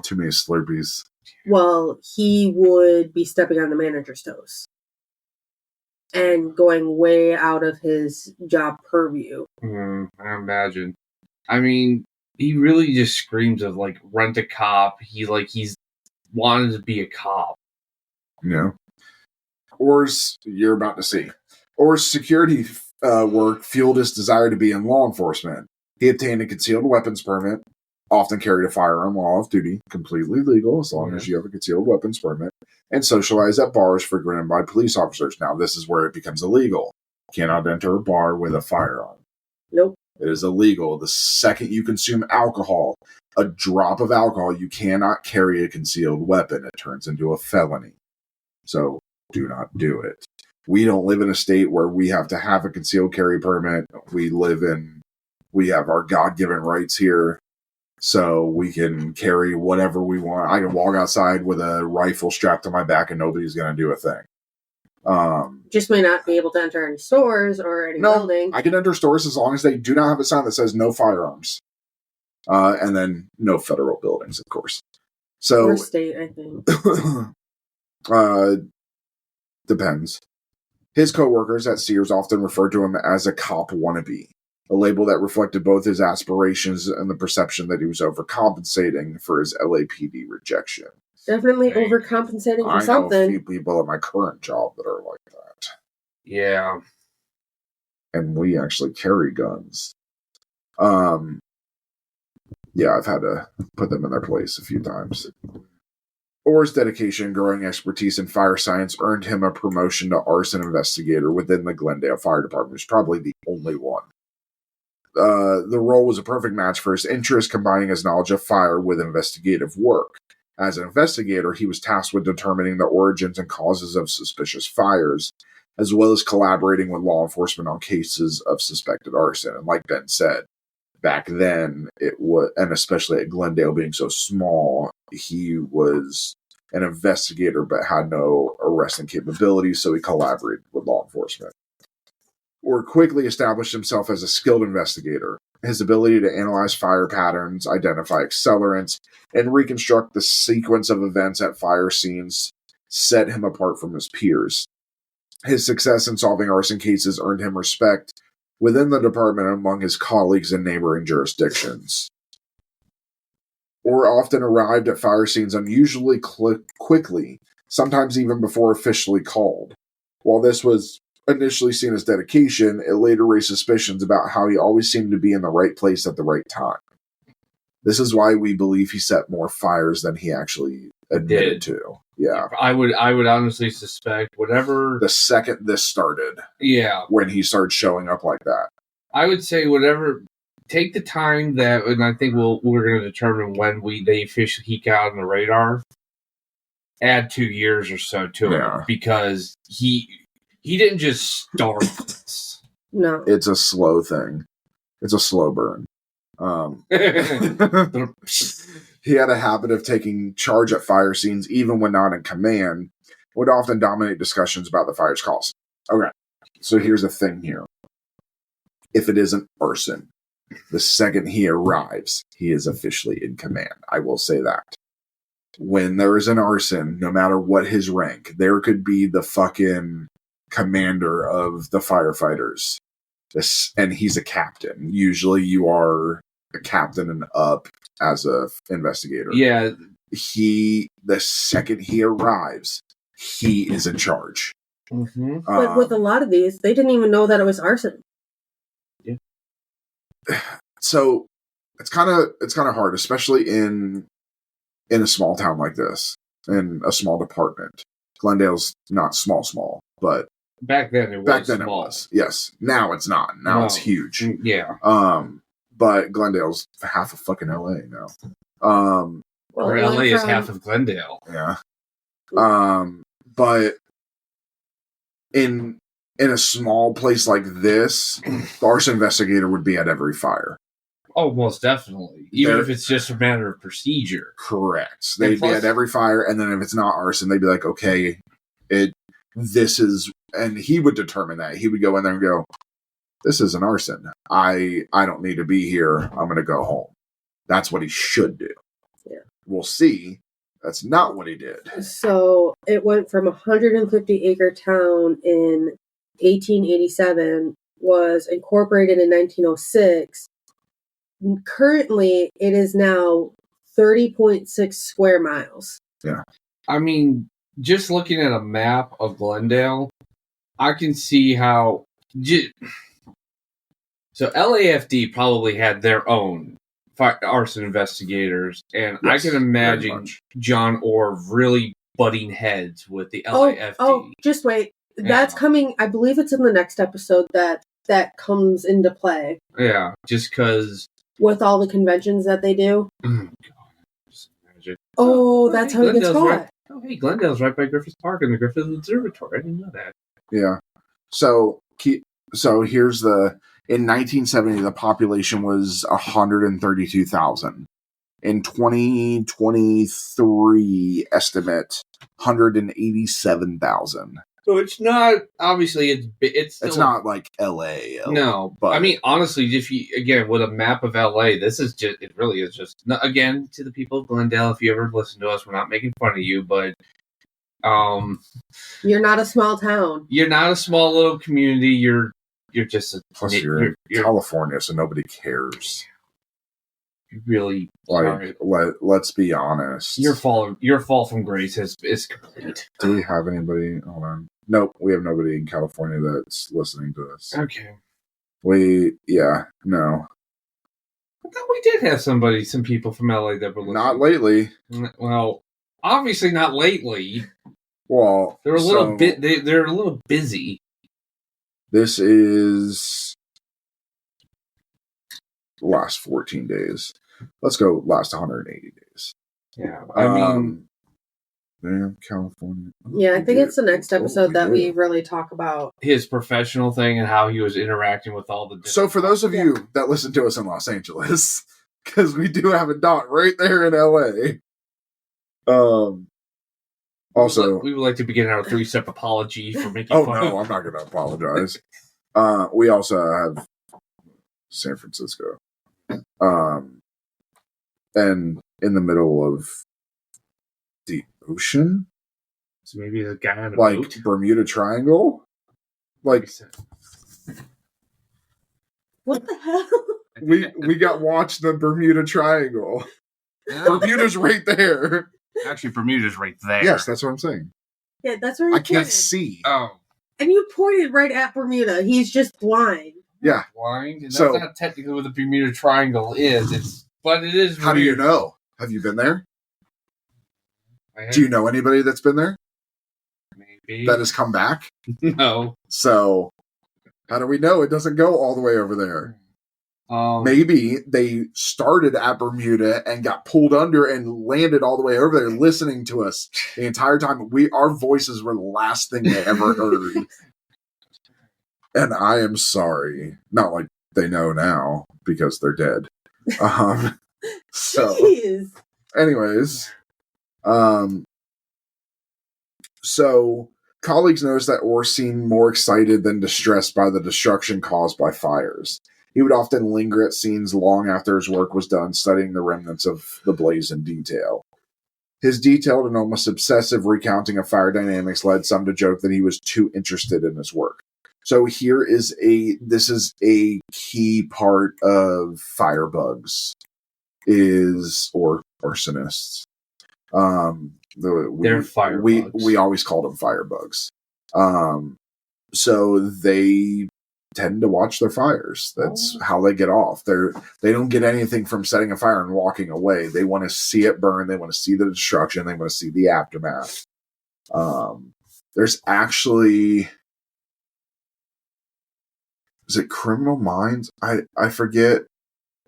Speaker 5: Too many Slurpees.
Speaker 7: Well, he would be stepping on the manager's toes and going way out of his job purview.
Speaker 6: I imagine. I mean, he really just screams of like rent a cop. He's wanted to be a cop.
Speaker 5: Yeah. Orr's, you're about to see. Orr's security work fueled his desire to be in law enforcement. He obtained a concealed weapons permit, often carried a firearm while off duty, completely legal as long as you have a concealed weapons permit, and socialized at bars frequented by police officers. Now, this is where it becomes illegal. You cannot enter a bar with a firearm.
Speaker 7: Nope.
Speaker 5: It is illegal. The second you consume alcohol, a drop of alcohol, you cannot carry a concealed weapon. It turns into a felony. So do not do it. We don't live in a state where we have to have a concealed carry permit. We have our God-given rights here, so we can carry whatever we want. I can walk outside with a rifle strapped to my back and nobody's going to do a thing.
Speaker 7: Just may not be able to enter any stores or any building.
Speaker 5: I can enter stores as long as they do not have a sign that says no firearms. And then no federal buildings, of course. So,
Speaker 7: or state, I think.
Speaker 5: Depends. His co-workers at Sears often referred to him as a cop wannabe, a label that reflected both his aspirations and the perception that he was overcompensating for his LAPD rejection.
Speaker 7: Definitely overcompensating for something.
Speaker 5: I know a few people at my current job that are like that.
Speaker 6: Yeah.
Speaker 5: And we actually carry guns. Yeah, I've had to put them in their place a few times. Orr's dedication and growing expertise in fire science earned him a promotion to arson investigator within the Glendale Fire Department, which is probably the only one. The role was a perfect match for his interest, combining his knowledge of fire with investigative work. As an investigator, he was tasked with determining the origins and causes of suspicious fires, as well as collaborating with law enforcement on cases of suspected arson. And like Ben said, back then, it was, and especially at Glendale being so small, he was an investigator but had no arresting capabilities, so he collaborated with law enforcement. Orr quickly established himself as a skilled investigator. His ability to analyze fire patterns, identify accelerants, and reconstruct the sequence of events at fire scenes set him apart from his peers. His success in solving arson cases earned him respect within the department and among his colleagues in neighboring jurisdictions. Orr often arrived at fire scenes unusually quickly, sometimes even before officially called. While this was initially seen as dedication, it later raised suspicions about how he always seemed to be in the right place at the right time. This is why we believe he set more fires than he actually admitted to. Yeah.
Speaker 6: I would honestly suspect whatever...
Speaker 5: The second this started.
Speaker 6: Yeah.
Speaker 5: When he started showing up like that.
Speaker 6: I would say whatever... Take the time that... And I think we're going to determine when they officially geek out on the radar. Add 2 years or so to it. Because he didn't just start this.
Speaker 7: No.
Speaker 5: It's a slow thing. It's a slow burn. He had a habit of taking charge at fire scenes even when not in command, would often dominate discussions about the fire's cause. Okay, so here's the thing here. If it isn't arson, the second he arrives, he is officially in command. I will say that. When there is an arson, no matter what his rank, there could be the fucking commander of the firefighters. And he's a captain. Usually you are a captain and up as a investigator.
Speaker 6: Yeah.
Speaker 5: The second he arrives, he is in charge.
Speaker 6: Mm-hmm.
Speaker 7: But with a lot of these, they didn't even know that it was arson.
Speaker 6: Yeah.
Speaker 5: So it's kind of hard, especially in a small town like this, in a small department. Glendale's not small, but
Speaker 6: back then it was.
Speaker 5: Yes. Now it's not. Now it's huge.
Speaker 6: Yeah.
Speaker 5: But Glendale's half of fucking LA now.
Speaker 6: Or LA is half of Glendale.
Speaker 5: Yeah. But in a small place like this, the arson investigator would be at every fire.
Speaker 6: Oh, most definitely. Even if it's just a matter of procedure.
Speaker 5: Correct. They'd be at every fire, and then if it's not arson, they'd be like, okay, this is, and he would determine that. He would go in there and go, this is an arson. I don't need to be here. I'm going to go home. That's what he should do.
Speaker 7: Yeah.
Speaker 5: We'll see. That's not what he did.
Speaker 7: So it went from a 150-acre town in 1887, was incorporated in 1906. Currently, it is now 30.6 square miles.
Speaker 5: Yeah.
Speaker 6: I mean, just looking at a map of Glendale, I can see how... So LAFD probably had their own arson investigators, and yes, I can imagine John Orr really butting heads with the LAFD.
Speaker 7: Oh, just wait. Yeah. That's coming. I believe it's in the next episode that comes into play.
Speaker 6: Yeah, just because...
Speaker 7: With all the conventions that they do.
Speaker 6: Oh, God. Just imagine.
Speaker 7: Oh, that's how he gets caught.
Speaker 6: Hey, Glendale's right by Griffith Park and the Griffith Observatory. I didn't know that.
Speaker 5: Yeah. So here's in 1970, the population was 132,000. In 2023 estimate, 187,000.
Speaker 6: So it's not, obviously, it's still...
Speaker 5: It's not like LA.
Speaker 6: No. But I mean, honestly, if you, again, with a map of LA, it really is just, again, to the people of Glendale, if you ever listen to us, we're not making fun of you, but
Speaker 7: you're not a small town.
Speaker 6: You're not a small little community. You're just a...
Speaker 5: Plus, you're in California, so nobody cares.
Speaker 6: You really...
Speaker 5: let's be honest.
Speaker 6: Your fall from grace is complete.
Speaker 5: Do we have anybody? Hold on. Nope, we have nobody in California that's listening to us.
Speaker 6: Okay.
Speaker 5: No.
Speaker 6: I thought we did have some people from LA that were listening.
Speaker 5: Not lately.
Speaker 6: Well, obviously not lately.
Speaker 5: Well,
Speaker 6: they're a little they're a little busy.
Speaker 5: This is last 14 days. Let's go last 180 days.
Speaker 6: Yeah, I mean,
Speaker 5: California.
Speaker 7: Yeah, I think it's the next episode that we really talk about
Speaker 6: his professional thing and how he was interacting with all the.
Speaker 5: So, for those of you that listen to us in Los Angeles, because we do have a dot right there in LA. Also,
Speaker 6: we would like to begin our 3-step apology for making.
Speaker 5: Oh no, I'm not going to apologize. We also have San Francisco, and in the middle of the ocean.
Speaker 6: So maybe the guy on a
Speaker 5: boat? Bermuda Triangle? Like,
Speaker 7: what the hell?
Speaker 5: We got watched the Bermuda Triangle. Bermuda's right there.
Speaker 6: Actually, Bermuda's right there.
Speaker 5: Yes, that's what I'm saying.
Speaker 7: Yeah, that's where
Speaker 5: I can't see.
Speaker 6: Oh.
Speaker 7: And you pointed right at Bermuda. He's just blind.
Speaker 5: Yeah.
Speaker 6: Blind? And that's not technically what the Bermuda Triangle is. But it is.
Speaker 5: How do you know? Have you been there? Do you know anybody that's been there?
Speaker 6: Maybe.
Speaker 5: That has come back?
Speaker 6: No.
Speaker 5: So, how do we know it doesn't go all the way over there? Maybe they started at Bermuda and got pulled under and landed all the way over there listening to us the entire time. Our voices were the last thing they ever heard. And I am sorry. Not like they know now because they're dead. So, anyways, so colleagues noticed that Orr seemed more excited than distressed by the destruction caused by fires. He would often linger at scenes long after his work was done, studying the remnants of the blaze in detail. His detailed and almost obsessive recounting of fire dynamics led some to joke that he was too interested in his work. So this is a key part of firebugs, or arsonists.
Speaker 6: They're firebugs.
Speaker 5: We always called them firebugs. So they tend to watch their fires. That's how they get off. They don't get anything from setting a fire and walking away. They want to see it burn. They want to see the destruction. They want to see the aftermath. There's actually, is it Criminal Minds? I forget,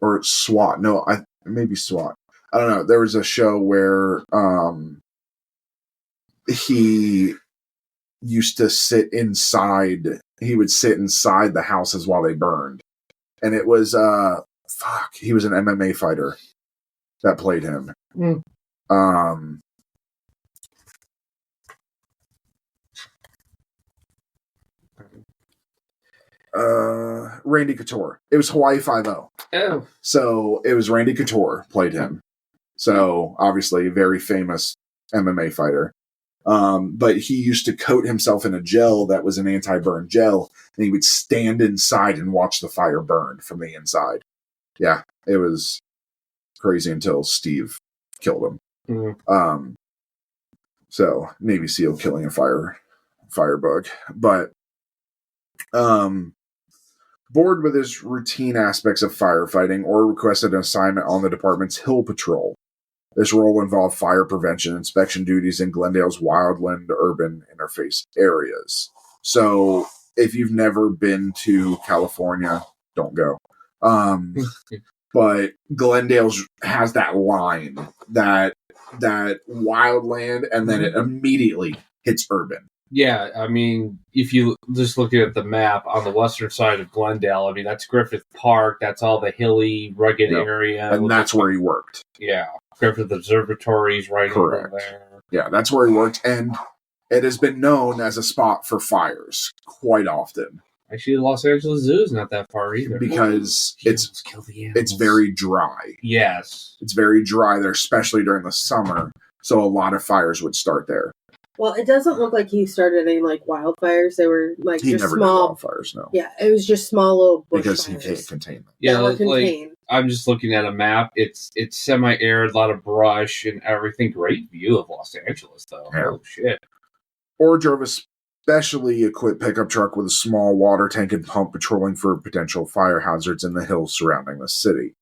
Speaker 5: or SWAT. No, maybe SWAT. I don't know. There was a show where he used to sit inside. He would sit inside the houses while they burned. And it was, he was an MMA fighter that played him. Randy Couture. It was Hawaii 5-0.
Speaker 6: Oh.
Speaker 5: So it was Randy Couture played him. So obviously a very famous MMA fighter. But he used to coat himself in a gel that was an anti-burn gel, and he would stand inside and watch the fire burn from the inside. Yeah, it was crazy until Steve killed him.
Speaker 6: Mm-hmm.
Speaker 5: So Navy SEAL killing a firebug. But bored with his routine aspects of firefighting, Orr requested an assignment on the department's Hill Patrol. This role involved fire prevention inspection duties in Glendale's wildland-urban interface areas. So, if you've never been to California, don't go. But Glendale has that line, that wildland, and then it immediately hits urban.
Speaker 6: Yeah, I mean, if you just look at the map on the western side of Glendale, I mean, that's Griffith Park. That's all the hilly, rugged area.
Speaker 5: And that's where he worked.
Speaker 6: Yeah. Griffith Observatory is right
Speaker 5: Correct.
Speaker 6: over there.
Speaker 5: Yeah, that's where he worked. And it has been known as a spot for fires quite often.
Speaker 6: Actually, the Los Angeles Zoo is not that far either.
Speaker 5: Because it's very dry.
Speaker 6: Yes.
Speaker 5: It's very dry there, especially during the summer. So a lot of fires would start there.
Speaker 7: Well, it doesn't look like he started any like wildfires. They were like
Speaker 5: he
Speaker 7: just
Speaker 5: never
Speaker 7: small
Speaker 5: did wildfires. No,
Speaker 7: yeah, it was just small little bush
Speaker 5: because
Speaker 7: fires.
Speaker 5: he can't contain them.
Speaker 6: Yeah,
Speaker 7: that were contained.
Speaker 6: I'm just looking at a map. It's semi-arid, a lot of brush and everything. Great view of Los Angeles, though.
Speaker 5: Yeah.
Speaker 6: Oh shit!
Speaker 5: Orr drove a specially equipped pickup truck with a small water tank and pump, patrolling for potential fire hazards in the hills surrounding the city.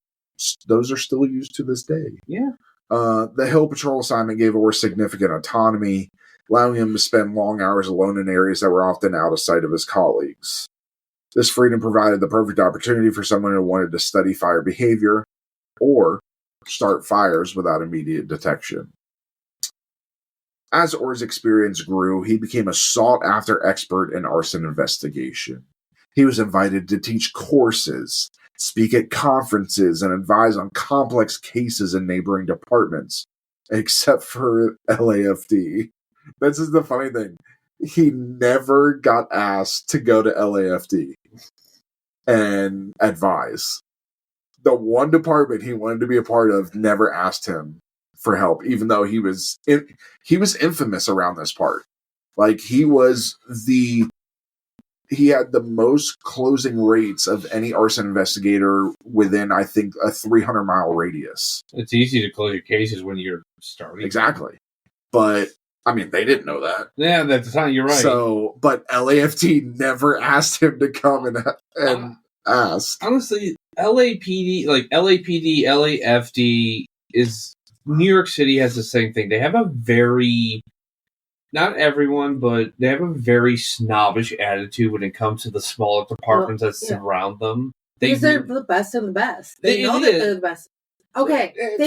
Speaker 5: Those are still used to this day.
Speaker 6: Yeah.
Speaker 5: The hill patrol assignment gave Orr significant autonomy, allowing him to spend long hours alone in areas that were often out of sight of his colleagues. This freedom provided the perfect opportunity for someone who wanted to study fire behavior or start fires without immediate detection. As Orr's experience grew, he became a sought-after expert in arson investigation. He was invited to teach courses, speak at conferences, and advise on complex cases in neighboring departments, except for LAFD. This is the funny thing. He never got asked to go to LAFD and advise. The one department he wanted to be a part of never asked him for help, even though he was infamous around this part. Like, he had the most closing rates of any arson investigator within, I think, a 300-mile radius.
Speaker 6: It's easy to close your cases when you're starting.
Speaker 5: Exactly. But I mean, they didn't know that.
Speaker 6: Yeah, that's not. You're right.
Speaker 5: So, but LAFD never asked him to come and ask.
Speaker 6: Honestly, LAPD, LAFD is New York City has the same thing. They have a very, not everyone, but they have a very snobbish attitude when it comes to the smaller departments that surround them.
Speaker 7: Because they're the best of the best. They know that they're the best. Okay, that's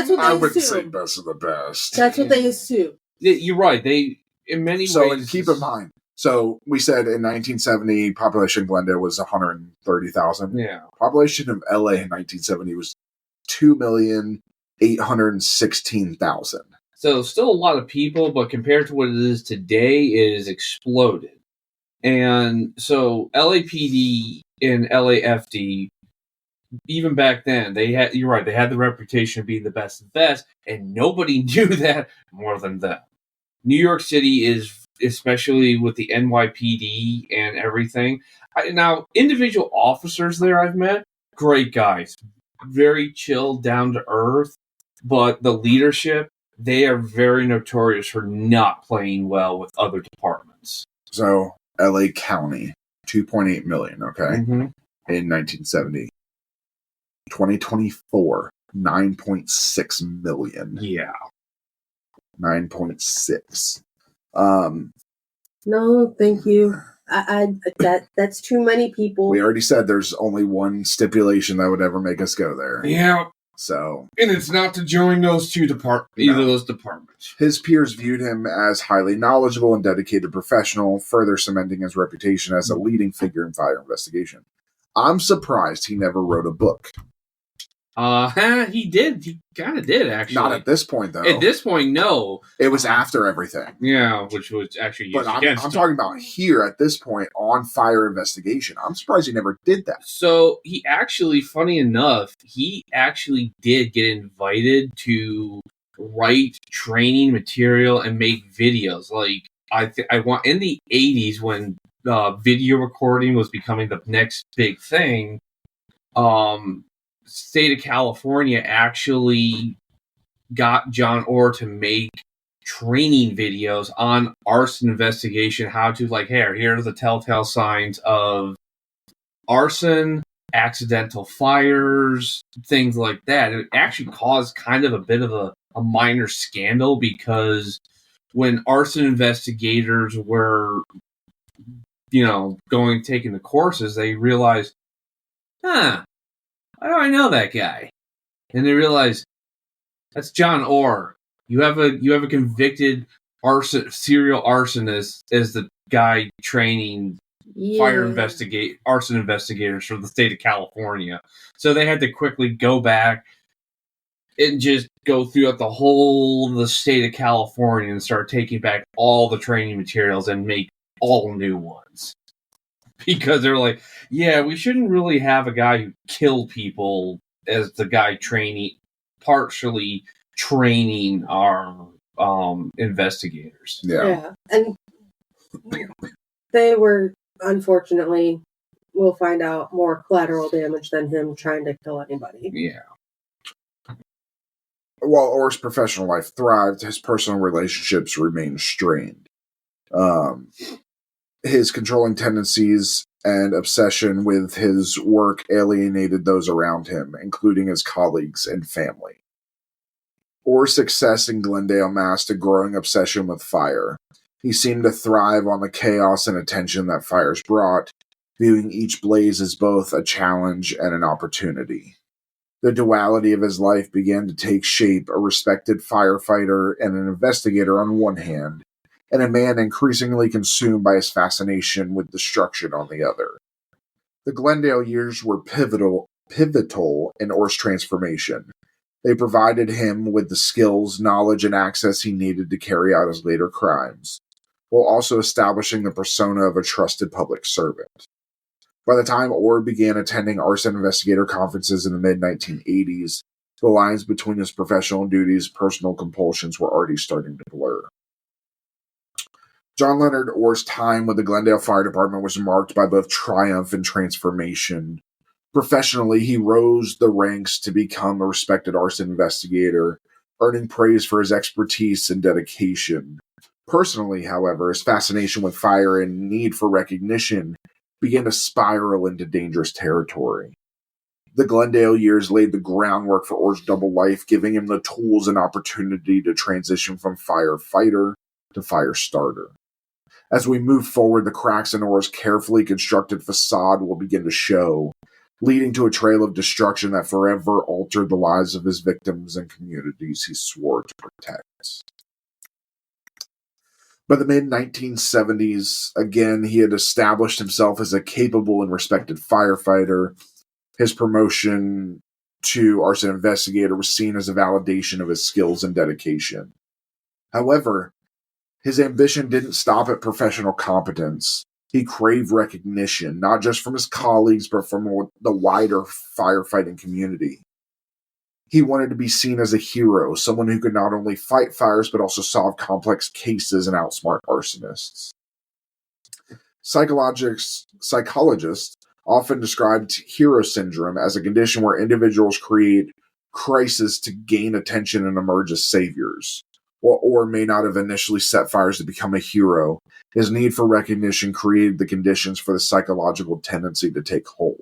Speaker 7: what they assume.
Speaker 5: I wouldn't say best of the best.
Speaker 7: That's what they assume.
Speaker 6: You're right. They, in many
Speaker 5: ways...
Speaker 6: So
Speaker 5: keep in mind, so we said in 1970, population in Glendale was 130,000.
Speaker 6: Yeah.
Speaker 5: Population of LA in 1970 was 2,816,000.
Speaker 6: So still a lot of people, but compared to what it is today, it has exploded. And so LAPD and LAFD, even back then, you're right, they had the reputation of being the best of the best, and nobody knew that more than them. New York City is, especially with the NYPD and everything. Now, individual officers there I've met, great guys. Very chill, down to earth. But the leadership, they are very notorious for not playing well with other departments.
Speaker 5: So, LA County, 2.8 million, okay?
Speaker 6: Mm-hmm.
Speaker 5: In 1970. 2024, 9.6 million.
Speaker 6: Yeah.
Speaker 5: 9.6.
Speaker 7: No, thank you. That's too many people.
Speaker 5: We already said there's only one stipulation that would ever make us go there.
Speaker 6: Yeah.
Speaker 5: So,
Speaker 6: and it's not to join those two departments. Either of those departments.
Speaker 5: His peers viewed him as highly knowledgeable and dedicated professional, further cementing his reputation as a leading figure in fire investigation. I'm surprised he never wrote a book.
Speaker 6: He did. He kind of did, actually.
Speaker 5: Not at this point, though.
Speaker 6: At this point, no.
Speaker 5: It was after everything.
Speaker 6: Yeah, which was actually used
Speaker 5: But
Speaker 6: against
Speaker 5: I'm talking about here at this point on Fire Investigation. I'm surprised he never did that.
Speaker 6: So he actually, funny enough, he actually did get invited to write training material and make videos. Like I want in the 80s when video recording was becoming the next big thing. State of California actually got John Orr to make training videos on arson investigation, how to, like, hey, here are the telltale signs of arson, accidental fires, things like that. It actually caused kind of a bit of a minor scandal because when arson investigators were, taking the courses, they realized, how do I know that guy? And they realized, that's John Orr. You have a convicted serial arsonist is the guy training arson investigators for the state of California. So they had to quickly go back and just go throughout the whole of the state of California and start taking back all the training materials and make all new ones. Because they're like, yeah, we shouldn't really have a guy who killed people as the guy partially training our investigators.
Speaker 7: Yeah. And they were, unfortunately, we'll find out, more collateral damage than him trying to kill anybody.
Speaker 6: Yeah.
Speaker 5: While Orr's professional life thrived, his personal relationships remained strained. His controlling tendencies and obsession with his work alienated those around him, including his colleagues and family. Orr's success in Glendale masked a growing obsession with fire. He seemed to thrive on the chaos and attention that fires brought, viewing each blaze as both a challenge and an opportunity. The duality of his life began to take shape: a respected firefighter and an investigator on one hand, and a man increasingly consumed by his fascination with destruction on the other. The Glendale years were pivotal in Orr's transformation. They provided him with the skills, knowledge, and access he needed to carry out his later crimes, while also establishing the persona of a trusted public servant. By the time Orr began attending arson investigator conferences in the mid-1980s, the lines between his professional duties and personal compulsions were already starting to blur. John Leonard Orr's time with the Glendale Fire Department was marked by both triumph and transformation. Professionally, he rose the ranks to become a respected arson investigator, earning praise for his expertise and dedication. Personally, however, his fascination with fire and need for recognition began to spiral into dangerous territory. The Glendale years laid the groundwork for Orr's double life, giving him the tools and opportunity to transition from firefighter to fire starter. As we move forward, the cracks in Orr's carefully constructed facade will begin to show, leading to a trail of destruction that forever altered the lives of his victims and communities he swore to protect. By the mid-1970s, again, he had established himself as a capable and respected firefighter. His promotion to arson investigator was seen as a validation of his skills and dedication. However, his ambition didn't stop at professional competence. He craved recognition, not just from his colleagues, but from the wider firefighting community. He wanted to be seen as a hero, someone who could not only fight fires, but also solve complex cases and outsmart arsonists. Psychologists often described hero syndrome as a condition where individuals create crises to gain attention and emerge as saviors. While Orr may not have initially set fires to become a hero, his need for recognition created the conditions for the psychological tendency to take hold.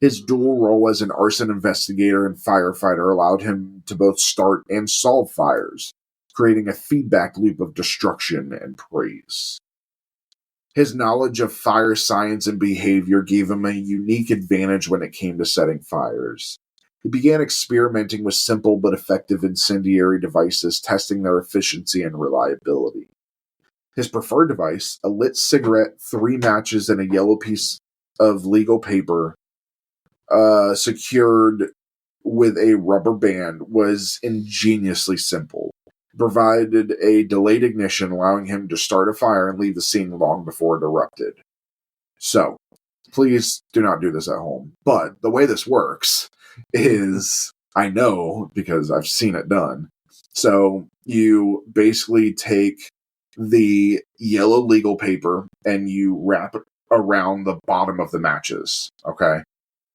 Speaker 5: His dual role as an arson investigator and firefighter allowed him to both start and solve fires, creating a feedback loop of destruction and praise. His knowledge of fire science and behavior gave him a unique advantage when it came to setting fires. He began experimenting with simple but effective incendiary devices, testing their efficiency and reliability. His preferred device, a lit cigarette, 3 matches, and a yellow piece of legal paper secured with a rubber band, was ingeniously simple. It provided a delayed ignition, allowing him to start a fire and leave the scene long before it erupted. So, please do not do this at home. But the way this works is, I know because I've seen it done. So you basically take the yellow legal paper and you wrap it around the bottom of the matches. Okay.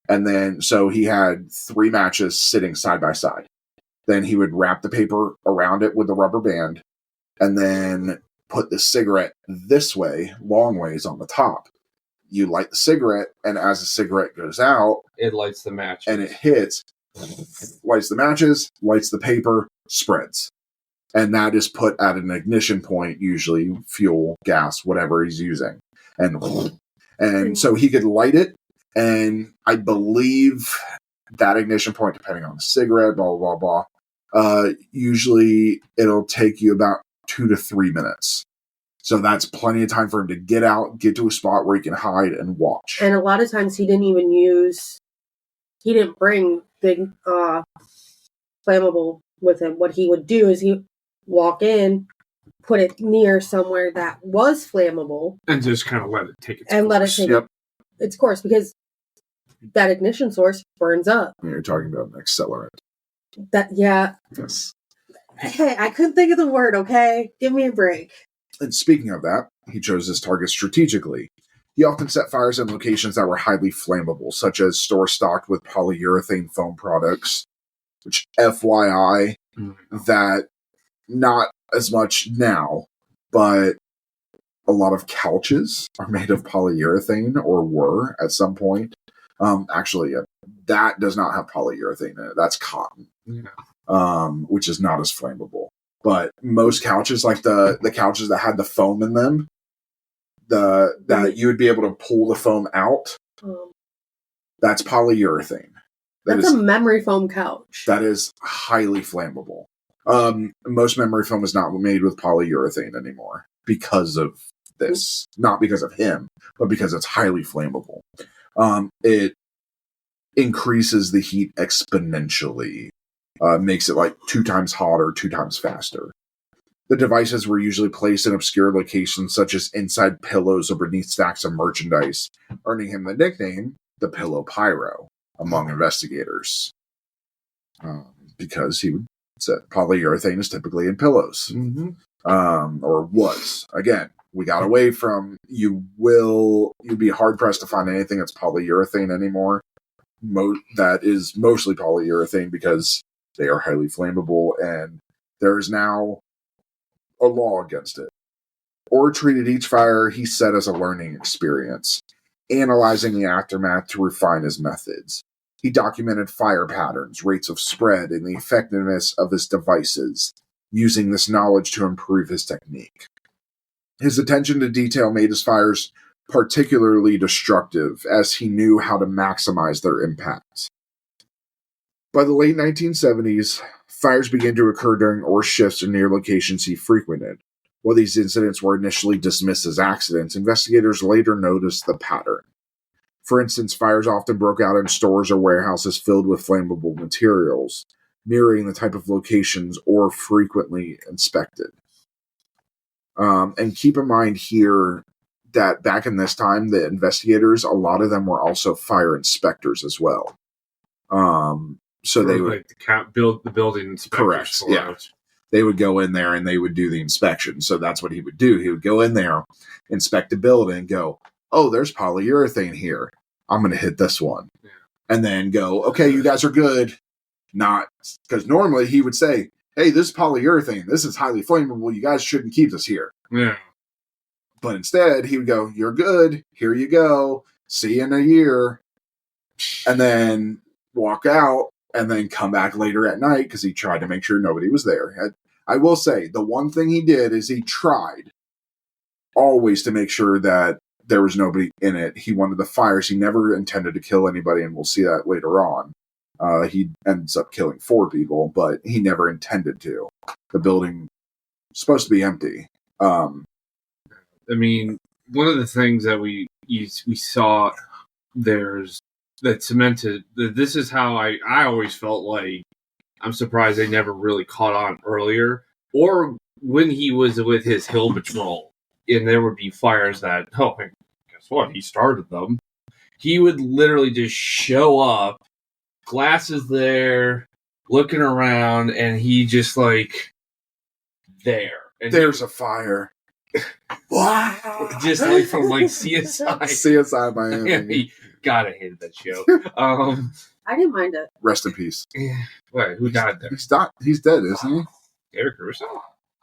Speaker 5: And then, so he had 3 matches sitting side by side. Then he would wrap the paper around it with the rubber band and then put the cigarette this way, long ways on the top. You light the cigarette, and as the cigarette goes out,
Speaker 6: it lights the matches.
Speaker 5: And it hits, lights the matches, lights the paper, spreads. And that is put at an ignition point, usually fuel, gas, whatever he's using. And so he could light it, and I believe that ignition point, depending on the cigarette, blah, blah, blah, usually it'll take you about 2 to 3 minutes. So that's plenty of time for him to get out, get to a spot where he can hide and watch.
Speaker 7: And a lot of times he didn't bring big flammable with him. What he would do is he'd walk in, put it near somewhere that was flammable.
Speaker 6: And just kind of let it take its course.
Speaker 7: And let it take its course, because that ignition source burns up.
Speaker 5: You're talking about an accelerant.
Speaker 7: Yes. Hey, I couldn't think of the word, okay? Give me a break.
Speaker 5: And speaking of that, he chose his targets strategically. He often set fires in locations that were highly flammable, such as stores stocked with polyurethane foam products, which, FYI, that not as much now, but a lot of couches are made of polyurethane, or were at some point. Actually, that does not have polyurethane in it. That's cotton, which is not as flammable. But most couches, like the couches that had the foam in them, that you would be able to pull the foam out, that's polyurethane.
Speaker 7: That's a memory foam couch.
Speaker 5: That is highly flammable. Most memory foam is not made with polyurethane anymore because of this. Not because of him, but because it's highly flammable. It increases the heat exponentially. Makes it like 2 times hotter, 2 times faster. The devices were usually placed in obscure locations such as inside pillows or beneath stacks of merchandise, earning him the nickname the Pillow Pyro among investigators. Because he would say polyurethane is typically in pillows. Or was. Again, we got away from you'd be hard pressed to find anything that's polyurethane anymore. That is mostly polyurethane because they are highly flammable, and there is now a law against it. Orr treated each fire he set as a learning experience, analyzing the aftermath to refine his methods. He documented fire patterns, rates of spread, and the effectiveness of his devices, using this knowledge to improve his technique. His attention to detail made his fires particularly destructive, as he knew how to maximize their impact. By the late 1970s, fires began to occur during Orr's shifts in near locations he frequented. While these incidents were initially dismissed as accidents, investigators later noticed the pattern. For instance, fires often broke out in stores or warehouses filled with flammable materials, mirroring the type of locations Orr frequently inspected. And keep in mind here that back in this time, the investigators, a lot of them were also fire inspectors as well. So they would
Speaker 6: build the building inspectors.
Speaker 5: Correct. Yeah. They would go in there and they would do the inspection. So that's what he would do. He would go in there, inspect the building, and go, "Oh, there's polyurethane here. I'm going to hit this one." Yeah. And then go, "Okay, you guys are good." Not because normally he would say, "Hey, this is polyurethane. This is highly flammable. You guys shouldn't keep this here."
Speaker 6: Yeah.
Speaker 5: But instead, he would go, "You're good. Here you go. See you in a year." And then walk out. And then come back later at night because he tried to make sure nobody was there. I will say, the one thing he did is he tried always to make sure that there was nobody in it. He wanted the fires. He never intended to kill anybody, and we'll see that later on. He ends up killing 4 people, but he never intended to. The building was supposed to be empty.
Speaker 6: I mean, one of the things that we saw that cemented this is how I always felt like I'm surprised they never really caught on earlier, or when he was with his hill patrol and there would be fires that, guess what, he started them. He would literally just show up, glasses there, looking around, and he just like there. And
Speaker 5: there's a fire.
Speaker 6: Wow. Just like from like CSI.
Speaker 5: CSI Miami.
Speaker 6: Gotta hate that show.
Speaker 7: I didn't mind it.
Speaker 5: Rest in peace.
Speaker 6: Wait, who died there?
Speaker 5: He's dead, isn't he?
Speaker 6: Eric Russo?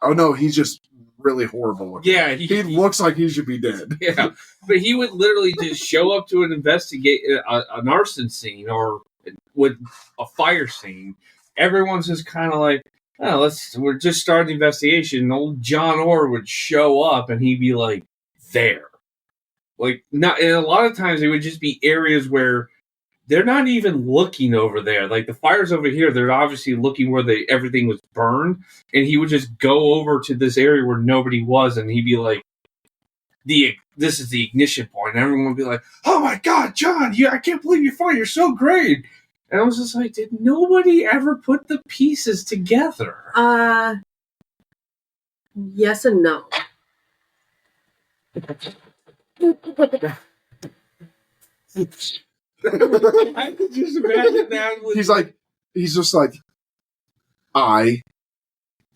Speaker 5: Oh no, he's just really horrible looking.
Speaker 6: Yeah,
Speaker 5: he looks like he should be dead.
Speaker 6: Yeah, but he would literally just show up to an arson scene or with a fire scene. Everyone's just kind of like, "Oh, we're just starting the investigation." And old John Orr would show up and he'd be like, there. Like, not, and a lot of times it would just be areas where they're not even looking over there. Like, the fire's over here. They're obviously looking where everything was burned. And he would just go over to this area where nobody was, and he'd be like, this is the ignition point. And everyone would be like, oh my God, John, I can't believe you're fine. You're so great. And I was just like, did nobody ever put the pieces together?
Speaker 7: Yes and no.
Speaker 6: I could just imagine that.
Speaker 5: He's just like, I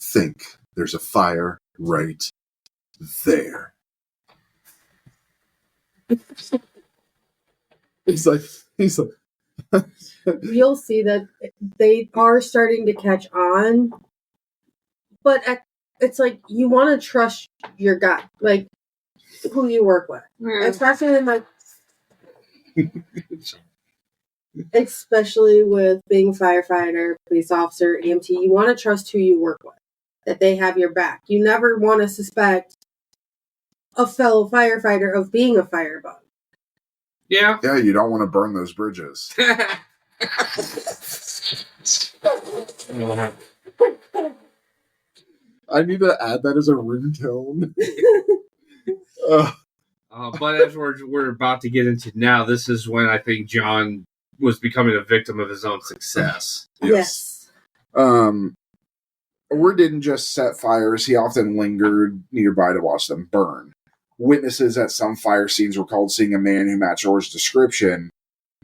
Speaker 5: think there's a fire right there. He's like,
Speaker 7: You'll see that they are starting to catch on, but it's like you want to trust your gut, like who you work with, especially in like, especially with being a firefighter, police officer, EMT. You want to trust who you work with, that they have your back. You never want to suspect a fellow firefighter of being a firebug.
Speaker 6: Yeah.
Speaker 5: Yeah, you don't want to burn those bridges. I need to add that as a ringtone.
Speaker 6: But as we're about to get into now, this is when I think John was becoming a victim of his own success.
Speaker 7: Yes.
Speaker 5: Orr didn't just set fires, he often lingered nearby to watch them burn. Witnesses at some fire scenes recalled seeing a man who matched Orr's description.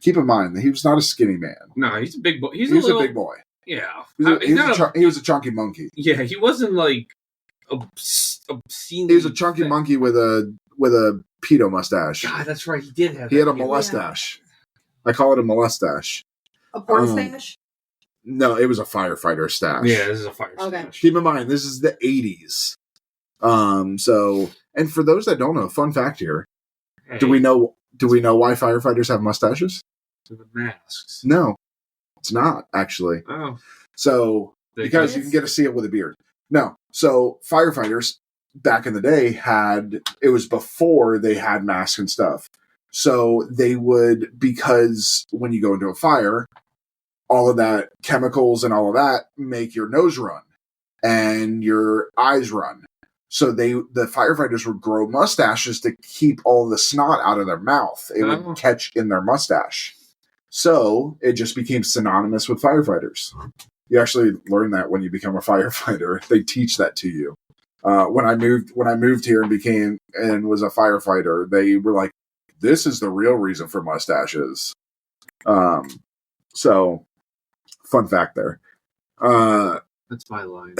Speaker 5: Keep in mind that he was not a skinny man.
Speaker 6: No, he's a big boy.
Speaker 5: He was a big boy.
Speaker 6: Yeah.
Speaker 5: He was a chunky monkey.
Speaker 6: Yeah, he wasn't like obscene.
Speaker 5: He was a chunky monkey with a pedo mustache.
Speaker 6: God, that's right. He did have.
Speaker 5: He had a molestache. Yeah. I call it a molestache.
Speaker 7: A porn stash?
Speaker 5: No, it was a firefighter stash.
Speaker 6: Yeah, this is a fire stash.
Speaker 5: Keep in mind, this is the 80s. And for those that don't know, fun fact here: do we know why firefighters have mustaches?
Speaker 6: To the masks.
Speaker 5: No, it's not actually.
Speaker 6: Oh,
Speaker 5: so because you can get to see it with a beard. No, so firefighters back in the day it was before they had masks and stuff. So they would, because when you go into a fire, all of that chemicals and all of that make your nose run and your eyes run. So the firefighters would grow mustaches to keep all the snot out of their mouth. It would catch in their mustache. So it just became synonymous with firefighters. You actually learn that when you become a firefighter. They teach that to you. When I moved here and was a firefighter, they were like, this is the real reason for mustaches. So fun fact there.
Speaker 6: That's my line.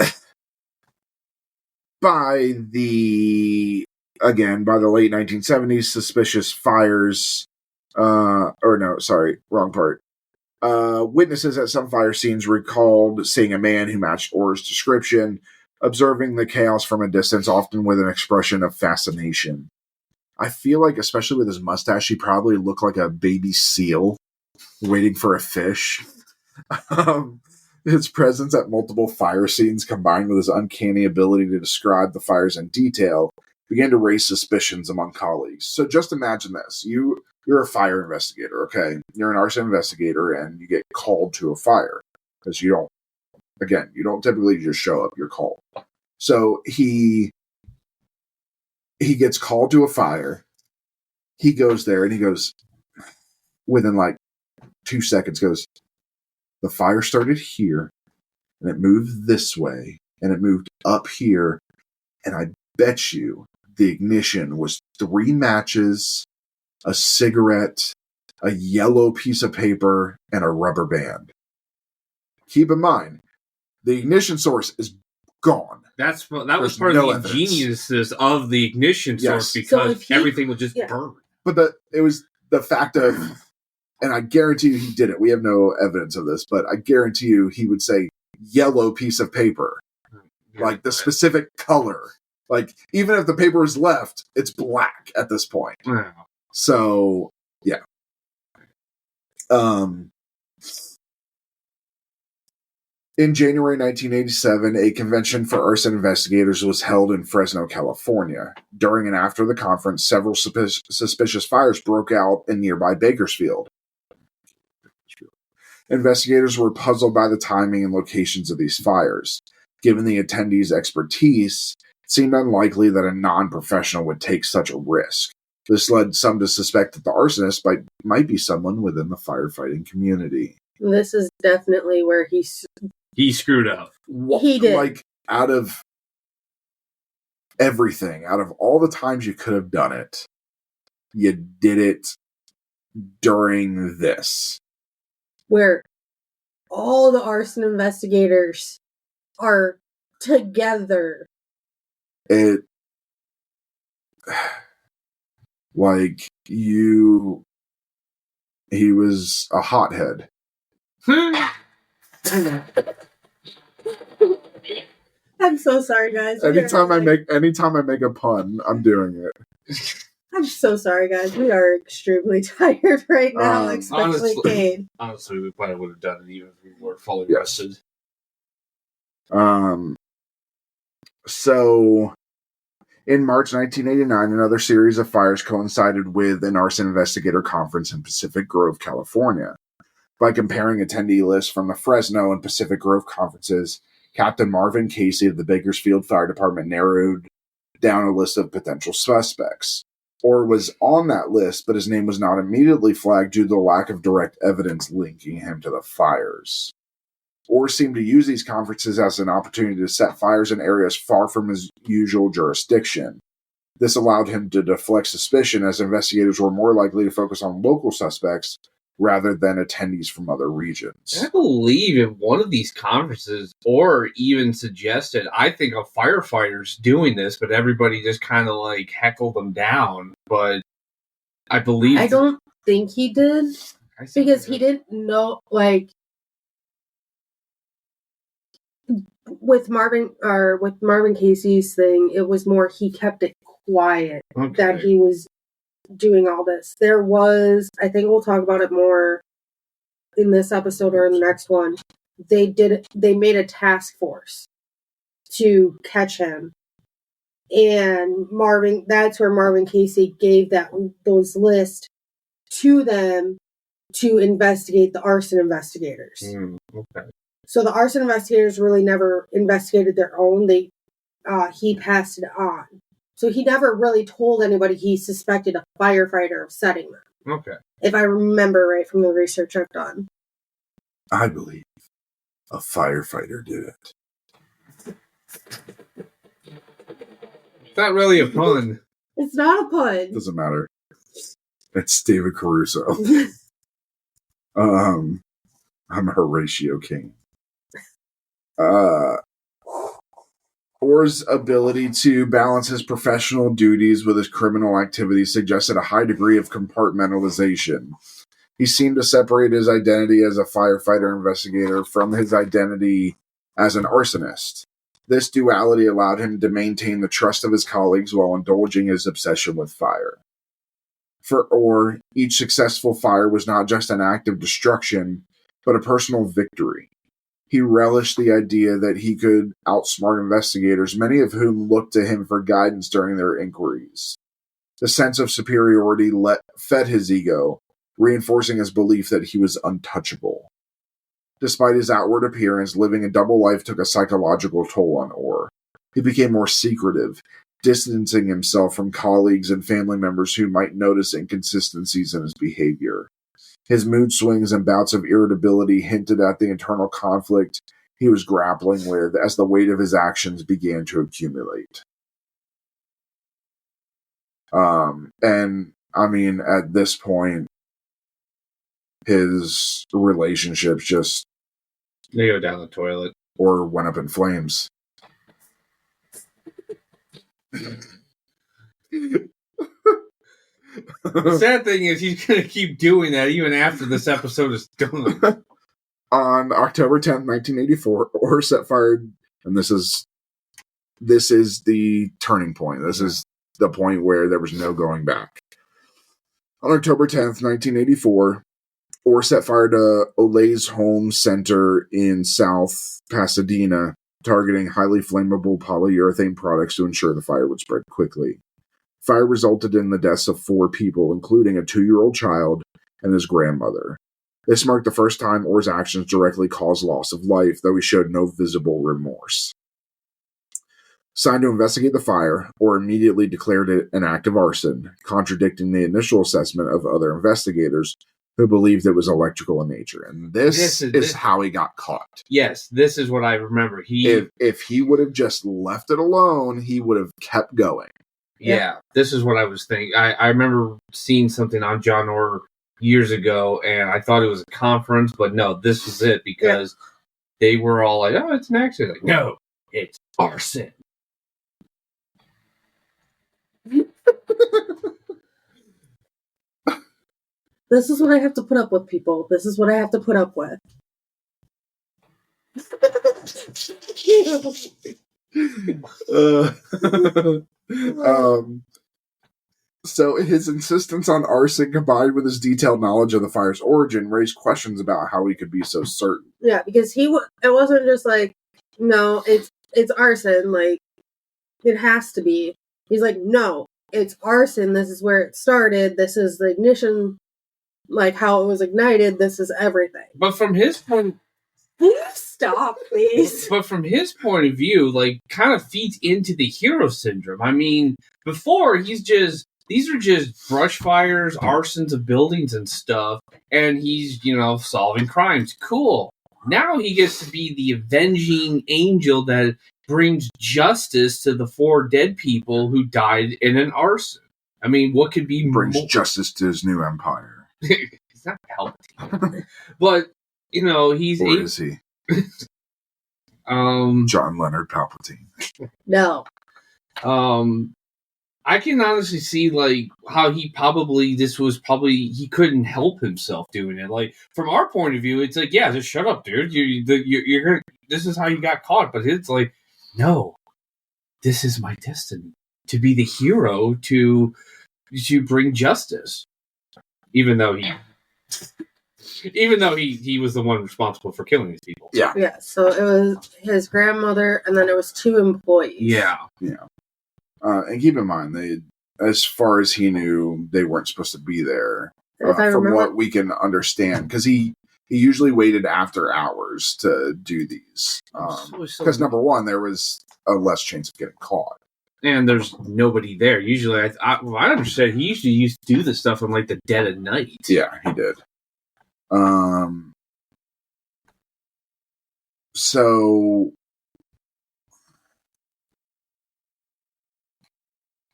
Speaker 5: By the late 1970s, suspicious fires, wrong part. Witnesses at some fire scenes recalled seeing a man who matched Orr's description, observing the chaos from a distance, often with an expression of fascination. I feel like, especially with his mustache, he probably looked like a baby seal waiting for a fish. His presence at multiple fire scenes, combined with his uncanny ability to describe the fires in detail, began to raise suspicions among colleagues. So just imagine this. You're a fire investigator, okay? You're an arson investigator, and you get called to a fire. Because you don't typically just show up, you're called. So he gets called to a fire. He goes there, and he goes, within like 2 seconds, goes, the fire started here, and it moved this way, and it moved up here, and I bet you the ignition was 3 matches, a cigarette, a yellow piece of paper, and a rubber band. Keep in mind, the ignition source is gone.
Speaker 6: That was part of the geniuses of the ignition source, because everything was just burned.
Speaker 5: But it was the fact of, and I guarantee you he did it. We have no evidence of this, but I guarantee you he would say yellow piece of paper. Like the specific color. Like, even if the paper is left, it's black at this point.
Speaker 6: Wow.
Speaker 5: So, yeah. In January 1987, a convention for arson investigators was held in Fresno, California. During and after the conference, several suspicious fires broke out in nearby Bakersfield. Investigators were puzzled by the timing and locations of these fires. Given the attendees' expertise, it seemed unlikely that a non-professional would take such a risk. This led some to suspect that the arsonist might be someone within the firefighting community.
Speaker 7: This is definitely where he
Speaker 6: screwed up.
Speaker 7: He did.
Speaker 5: Like, out of everything, out of all the times you could have done it, you did it during this.
Speaker 7: Where all the arson investigators are together.
Speaker 5: It, like, he was a hothead.
Speaker 7: I'm so sorry, guys.
Speaker 5: Anytime I make a pun, I'm doing it.
Speaker 7: I'm so sorry, guys. We are extremely tired right now, especially Kayde.
Speaker 6: Honestly, we probably would have done it even if we were fully rested.
Speaker 5: So, in March 1989, another series of fires coincided with an arson investigator conference in Pacific Grove, California. By comparing attendee lists from the Fresno and Pacific Grove conferences, Captain Marvin Casey of the Bakersfield Fire Department narrowed down a list of potential suspects. Orr was on that list, but his name was not immediately flagged due to the lack of direct evidence linking him to the fires. Orr seemed to use these conferences as an opportunity to set fires in areas far from his usual jurisdiction. This allowed him to deflect suspicion, as investigators were more likely to focus on local suspects rather than attendees from other regions.
Speaker 6: I believe in one of these conferences, Orr even suggested, I think, of firefighters doing this, but everybody just kind of like heckled them down. But I believe...
Speaker 7: I don't think he did, because he didn't know, like, with Marvin Casey's thing, it was more he kept it quiet that he was doing all this. There was, I think we'll talk about it more in this episode or in the next one. They made a task force to catch him, and that's where Marvin Casey gave those lists to them to investigate the arson investigators.
Speaker 6: Okay.
Speaker 7: So the arson investigators really never investigated their own. He passed it on. So he never really told anybody he suspected a firefighter of setting them.
Speaker 6: Okay.
Speaker 7: If I remember right from the research I've done.
Speaker 5: I believe a firefighter did it.
Speaker 6: It's not really a pun.
Speaker 7: It's not a pun.
Speaker 5: Doesn't matter. It's David Caruso. I'm Horatio King. Orr's ability to balance his professional duties with his criminal activities suggested a high degree of compartmentalization. He seemed to separate his identity as a firefighter investigator from his identity as an arsonist. This duality allowed him to maintain the trust of his colleagues while indulging his obsession with fire. For Orr, each successful fire was not just an act of destruction, but a personal victory. He relished the idea that he could outsmart investigators, many of whom looked to him for guidance during their inquiries. The sense of superiority fed his ego, reinforcing his belief that he was untouchable. Despite his outward appearance, living a double life took a psychological toll on Orr. He became more secretive, distancing himself from colleagues and family members who might notice inconsistencies in his behavior. His mood swings and bouts of irritability hinted at the internal conflict he was grappling with as the weight of his actions began to accumulate. And, I mean, at this point, his relationships just...
Speaker 6: They go down the toilet.
Speaker 5: Or went up in flames.
Speaker 6: The sad thing is he's going to keep doing that even after this episode is done.
Speaker 5: On October 10th, 1984, Orr set fire, and this is the turning point. This is the point where there was no going back. On October 10th, 1984, Orr set fire to Olay's Home Center in South Pasadena, targeting highly flammable polyurethane products to ensure the fire would spread quickly. Fire resulted in the deaths of 4 people, including a 2-year-old child and his grandmother. This marked the first time Orr's actions directly caused loss of life, though he showed no visible remorse. Assigned to investigate the fire, Orr immediately declared it an act of arson, contradicting the initial assessment of other investigators who believed it was electrical in nature. And this is how he got caught.
Speaker 6: Yes, this is what I remember.
Speaker 5: If he would have just left it alone, he would have kept going.
Speaker 6: Yeah, this is what I was thinking. I remember seeing something on John Orr years ago, and I thought it was a conference, but no, this was it, because they were all like, oh, it's an accident. Like, no, it's arson.
Speaker 7: This is what I have to put up with, people. This is what I have to put up with.
Speaker 5: So his insistence on arson combined with his detailed knowledge of the fire's origin raised questions about how he could be so certain.
Speaker 7: Yeah, because it wasn't just like, no, it's arson, like, it has to be. He's like, no, it's arson, this is where it started, this is the ignition, like how it was ignited, this is everything.
Speaker 6: But from his point...
Speaker 7: Stop, please.
Speaker 6: But from his point of view, like, kind of feeds into the hero syndrome. I mean, before, these are just brush fires, arsons of buildings and stuff, and he's, solving crimes. Cool. Now he gets to be the avenging angel that brings justice to the 4 dead people who died in an arson. I mean, what could be
Speaker 5: brings justice to his new empire?
Speaker 6: He's not Palpatine. But, he's...
Speaker 5: Or is he? John Leonard Palpatine.
Speaker 7: No.
Speaker 6: I can honestly see, like, how he couldn't help himself doing it. Like, from our point of view, it's like, yeah, just shut up, dude. You're gonna, this is how you got caught. But it's like, no, this is my destiny. To be the hero, to bring justice. Even though he was the one responsible for killing these people.
Speaker 5: Yeah.
Speaker 7: Yeah, so it was his grandmother, and then it was 2 employees.
Speaker 6: Yeah.
Speaker 5: Yeah. And keep in mind, as far as he knew, they weren't supposed to be there. From what we can understand, because he usually waited after hours to do these. Because number one, there was a less chance of getting caught.
Speaker 6: And there's nobody there. Usually, I understand he usually used to do this stuff in like the dead of night.
Speaker 5: Yeah, he did. So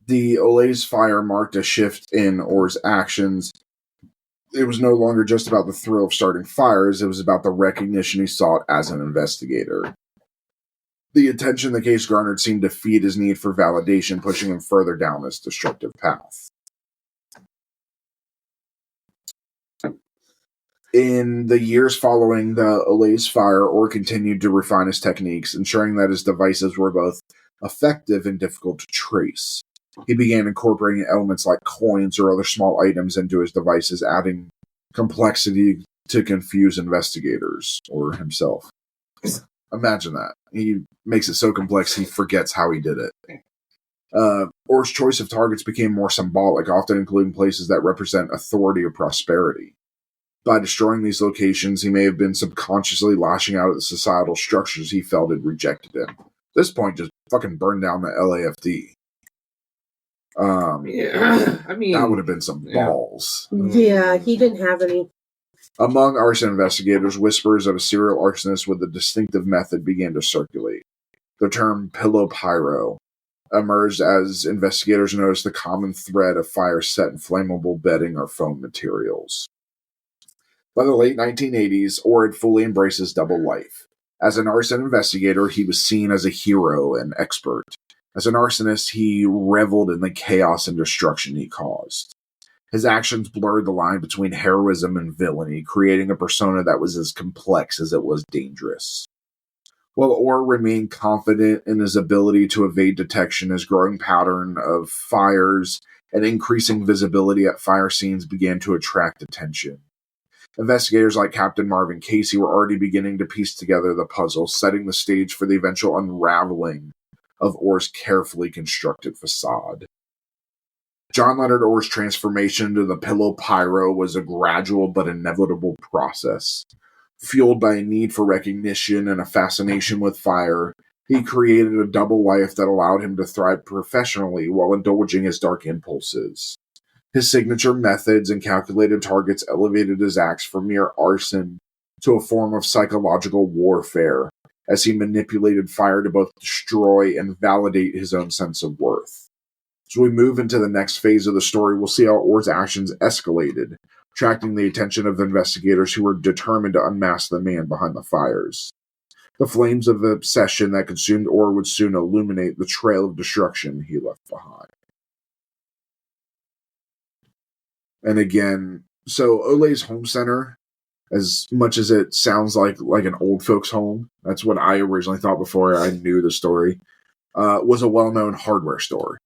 Speaker 5: the Olay's fire marked a shift in Orr's actions. It was no longer just about the thrill of starting fires, it was about the recognition he sought as an investigator. The attention the case garnered seemed to feed his need for validation, pushing him further down this destructive path. In the years following the Olay's fire, Orr continued to refine his techniques, ensuring that his devices were both effective and difficult to trace. He began incorporating elements like coins or other small items into his devices, adding complexity to confuse investigators, or himself. Imagine that. He makes it so complex he forgets how he did it. Orr's choice of targets became more symbolic, often including places that represent authority or prosperity. By destroying these locations, he may have been subconsciously lashing out at the societal structures he felt had rejected him. At this point, just fucking burn down the LAFD.
Speaker 6: Yeah, I mean,
Speaker 5: that would have been some balls.
Speaker 7: Yeah, he didn't have any.
Speaker 5: Among arson investigators, whispers of a serial arsonist with a distinctive method began to circulate. The term pillow pyro emerged as investigators noticed the common thread of fire set in flammable bedding or foam materials. By the late 1980s, Orr had fully embraced his double life. As an arson investigator, he was seen as a hero and expert. As an arsonist, he reveled in the chaos and destruction he caused. His actions blurred the line between heroism and villainy, creating a persona that was as complex as it was dangerous. While Orr remained confident in his ability to evade detection, his growing pattern of fires and increasing visibility at fire scenes began to attract attention. Investigators like Captain Marvin Casey were already beginning to piece together the puzzle, setting the stage for the eventual unraveling of Orr's carefully constructed facade. John Leonard Orr's transformation into the Pillow Pyro was a gradual but inevitable process. Fueled by a need for recognition and a fascination with fire, he created a double life that allowed him to thrive professionally while indulging his dark impulses. His signature methods and calculated targets elevated his acts from mere arson to a form of psychological warfare, as he manipulated fire to both destroy and validate his own sense of worth. As we move into the next phase of the story, we'll see how Orr's actions escalated, attracting the attention of investigators who were determined to unmask the man behind the fires. The flames of obsession that consumed Orr would soon illuminate the trail of destruction he left behind. And again, so Ole's Home Center, as much as it sounds like an old folks' home, that's what I originally thought before I knew the story, was a well-known hardware store.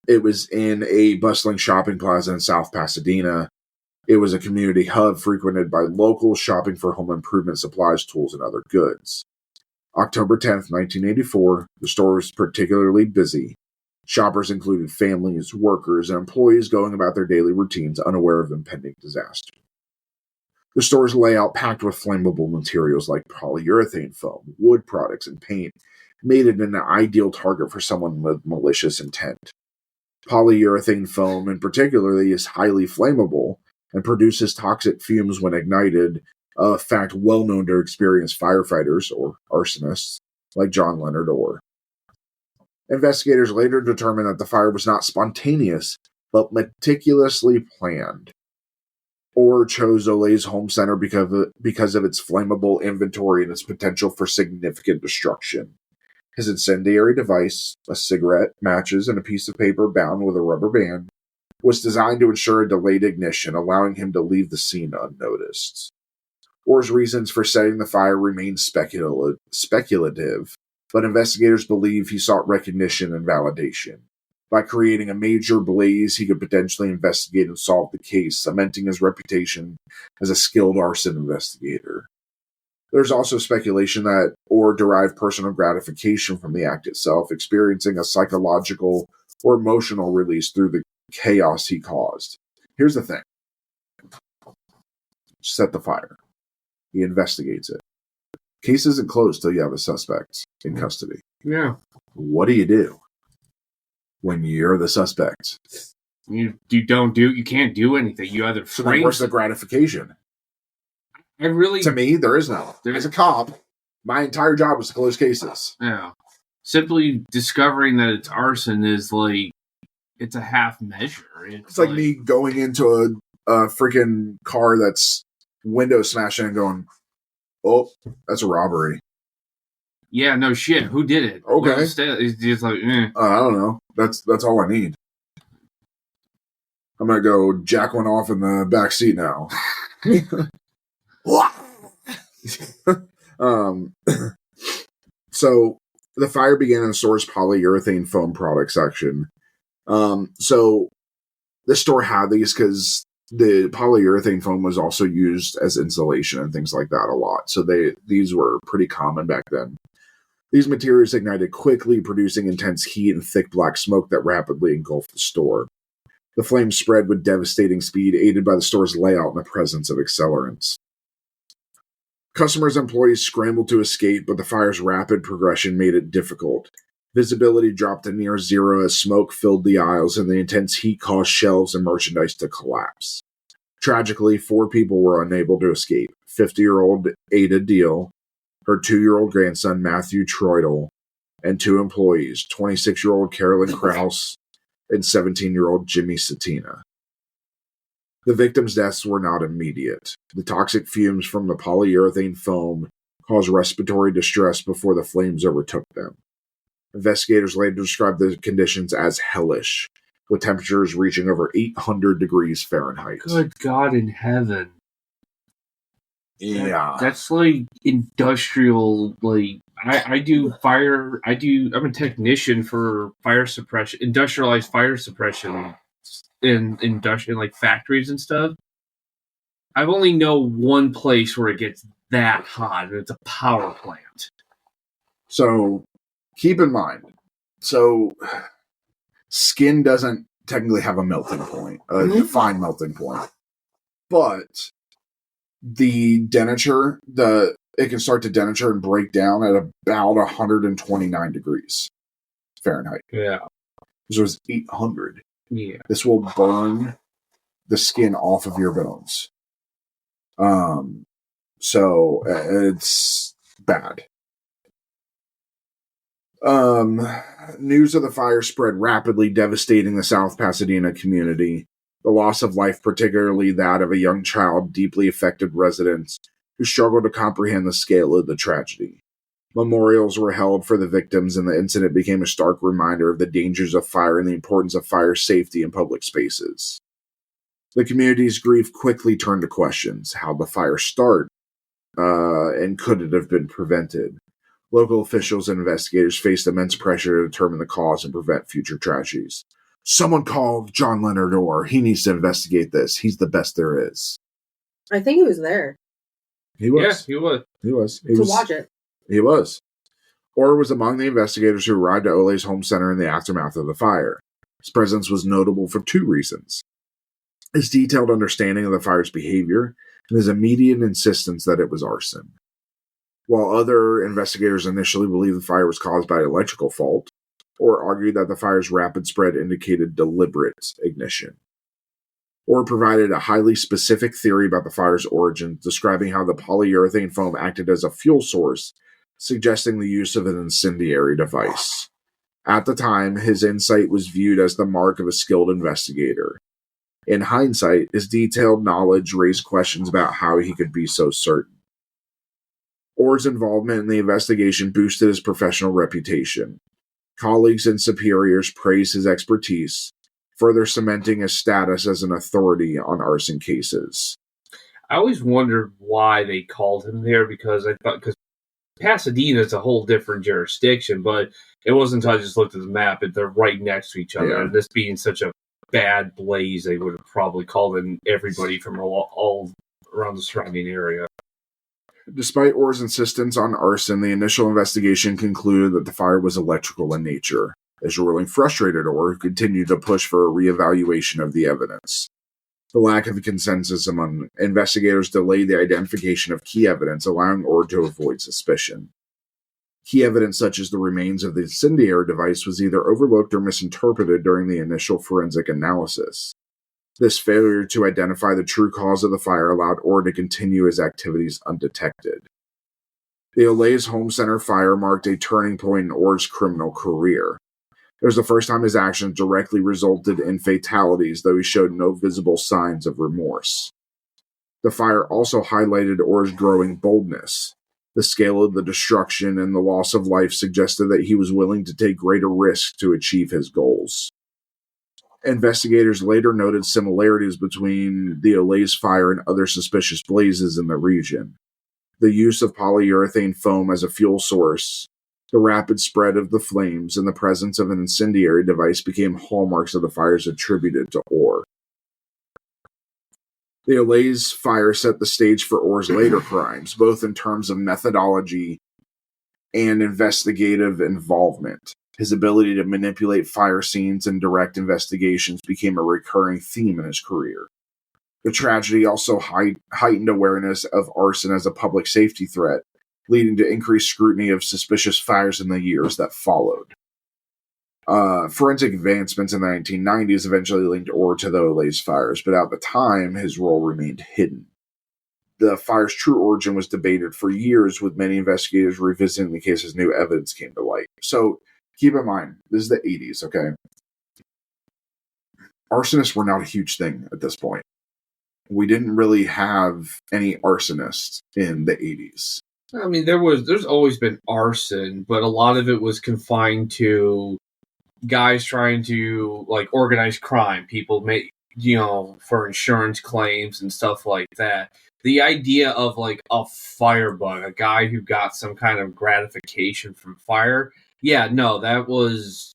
Speaker 5: It was in a bustling shopping plaza in South Pasadena. It was a community hub frequented by locals shopping for home improvement supplies, tools, and other goods. October 10th, 1984, the store was particularly busy. Shoppers included families, workers, and employees going about their daily routines unaware of impending disaster. The store's layout, packed with flammable materials like polyurethane foam, wood products, and paint, made it an ideal target for someone with malicious intent. Polyurethane foam, in particular, is highly flammable and produces toxic fumes when ignited, a fact well known to experienced firefighters, or arsonists, like John Leonard Orr. Investigators later determined that the fire was not spontaneous, but meticulously planned. Orr chose Ole's Home Center because of its flammable inventory and its potential for significant destruction. His incendiary device, a cigarette, matches, and a piece of paper bound with a rubber band, was designed to ensure a delayed ignition, allowing him to leave the scene unnoticed. Orr's reasons for setting the fire remain speculative, but investigators believe he sought recognition and validation. By creating a major blaze, he could potentially investigate and solve the case, cementing his reputation as a skilled arson investigator. There's also speculation that Orr derived personal gratification from the act itself, experiencing a psychological or emotional release through the chaos he caused. Here's the thing. Set the fire. He investigates it. Case isn't closed till you have a suspect in custody.
Speaker 6: Yeah.
Speaker 5: What do when you're the suspect?
Speaker 6: You can't do anything. You either
Speaker 5: So then where's the gratification? To me, there is none. As a cop, my entire job was to close cases.
Speaker 6: Yeah. Simply discovering that it's arson is like, it's a half measure.
Speaker 5: It's like me going into a freaking car that's window smashing and going, oh, that's a robbery.
Speaker 6: Yeah, no shit. Who did it?
Speaker 5: Okay.
Speaker 6: Well, it's just like,
Speaker 5: I don't know. That's all I need. I'm gonna go jack one off in the back seat now. So the fire began in the store's polyurethane foam product section. So the store had these because the polyurethane foam was also used as insulation and things like that a lot. So these were pretty common back then. These materials ignited quickly, producing intense heat and thick black smoke that rapidly engulfed the store. The flames spread with devastating speed, aided by the store's layout and the presence of accelerants. Customers and employees scrambled to escape, but the fire's rapid progression made it difficult. Visibility dropped to near zero as smoke filled the aisles, and the intense heat caused shelves and merchandise to collapse. Tragically, 4 people were unable to escape. 50-year-old Ada Deal, her 2-year-old grandson Matthew Troidel, and 2 employees, 26-year-old Carolyn Krause and 17-year-old Jimmy Satina. The victims' deaths were not immediate. The toxic fumes from the polyurethane foam caused respiratory distress before the flames overtook them. Investigators later described the conditions as hellish, with temperatures reaching over 800 degrees Fahrenheit.
Speaker 6: Good God in heaven.
Speaker 5: Yeah.
Speaker 6: That's like industrial, like, I'm a technician for fire suppression, industrialized fire suppression in industrial, like factories and stuff. I've only know one place where it gets that hot, and it's a power plant.
Speaker 5: So, keep in mind, so Skin doesn't technically have a melting point, a defined melting point. But the denature, it can start to denature and break down at about 129 degrees Fahrenheit.
Speaker 6: Yeah.
Speaker 5: This was 800.
Speaker 6: Yeah.
Speaker 5: This will burn the skin off of your bones. So it's bad. News of the fire spread rapidly, devastating the South Pasadena community. The loss of life, particularly that of a young child, deeply affected residents who struggled to comprehend the scale of the tragedy. Memorials were held for the victims, and the incident became a stark reminder of the dangers of fire and the importance of fire safety in public spaces. The community's grief quickly turned to questions: how did the fire start, and could it have been prevented? Local officials and investigators faced immense pressure to determine the cause and prevent future tragedies. Someone called John Leonard Orr. He needs to investigate this. He's the best there is.
Speaker 7: I think he was there.
Speaker 5: He was.
Speaker 6: Yeah, he was.
Speaker 5: He was.
Speaker 7: To watch it.
Speaker 5: He was. Orr was among the investigators who arrived at Ole's home center in the aftermath of the fire. His presence was notable for two reasons: his detailed understanding of the fire's behavior and his immediate insistence that it was arson. While other investigators initially believed the fire was caused by an electrical fault, Orr argued that the fire's rapid spread indicated deliberate ignition. Orr provided a highly specific theory about the fire's origin, describing how the polyurethane foam acted as a fuel source, suggesting the use of an incendiary device. At the time, his insight was viewed as the mark of a skilled investigator. In hindsight, his detailed knowledge raised questions about how he could be so certain. Orr's involvement in the investigation boosted his professional reputation. Colleagues and superiors praised his expertise, further cementing his status as an authority on arson cases.
Speaker 6: I always wondered why they called him there, because Pasadena is a whole different jurisdiction, but it wasn't until I just looked at the map and they're right next to each other.
Speaker 5: Yeah.
Speaker 6: And this being such a bad blaze, they would have probably called in everybody from all around the surrounding area.
Speaker 5: Despite Orr's insistence on arson, the initial investigation concluded that the fire was electrical in nature. This ruling frustrated Orr, who continued to push for a reevaluation of the evidence. The lack of consensus among investigators delayed the identification of key evidence, allowing Orr to avoid suspicion. Key evidence such as the remains of the incendiary device was either overlooked or misinterpreted during the initial forensic analysis. This failure to identify the true cause of the fire allowed Orr to continue his activities undetected. The Ole's Home Center fire marked a turning point in Orr's criminal career. It was the first time his actions directly resulted in fatalities, though he showed no visible signs of remorse. The fire also highlighted Orr's growing boldness. The scale of the destruction and the loss of life suggested that he was willing to take greater risks to achieve his goals. Investigators later noted similarities between the Ole's fire and other suspicious blazes in the region. The use of polyurethane foam as a fuel source, the rapid spread of the flames, and the presence of an incendiary device became hallmarks of the fires attributed to Orr. The Ole's fire set the stage for Orr's later crimes, both in terms of methodology and investigative involvement. His ability to manipulate fire scenes and direct investigations became a recurring theme in his career. The tragedy also heightened awareness of arson as a public safety threat, leading to increased scrutiny of suspicious fires in the years that followed. Forensic advancements in the 1990s eventually linked Orr to the Ole's fires, but at the time, his role remained hidden. The fire's true origin was debated for years, with many investigators revisiting the case as new evidence came to light. So, keep in mind, this is the 80s, okay? Arsonists were not a huge thing at this point. We didn't really have any arsonists in the 80s.
Speaker 6: I mean, there's always been arson, but a lot of it was confined to guys trying to, like, organize crime. People make, for insurance claims and stuff like that. The idea of, like, a firebug, a guy who got some kind of gratification from fire, yeah, no, that was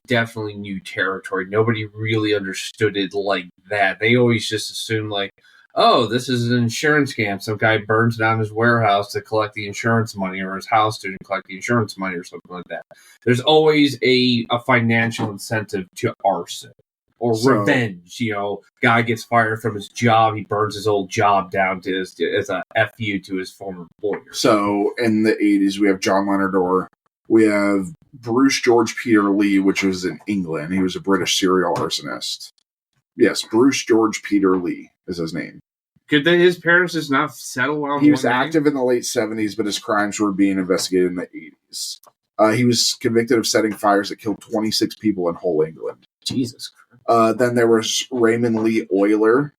Speaker 6: definitely new territory. Nobody really understood it like that. They always just assumed, like, oh, this is an insurance scam. Some guy burns down his warehouse to collect the insurance money, or his house to collect the insurance money, or something like that. There's always a financial incentive to arson or revenge. You know, guy gets fired from his job, he burns his old job down as a FU to his former employer.
Speaker 5: So in the 80s, we have John Leonard Orr. We have Bruce George Peter Lee, which was in England. He was a British serial arsonist. Yes, Bruce George Peter Lee is his name.
Speaker 6: Could his parents just not settle on?
Speaker 5: He was active in the late 70s, but his crimes were being investigated in the 80s. He was convicted of setting fires that killed 26 people in whole England.
Speaker 6: Jesus Christ.
Speaker 5: Then there was Raymond Lee Euler.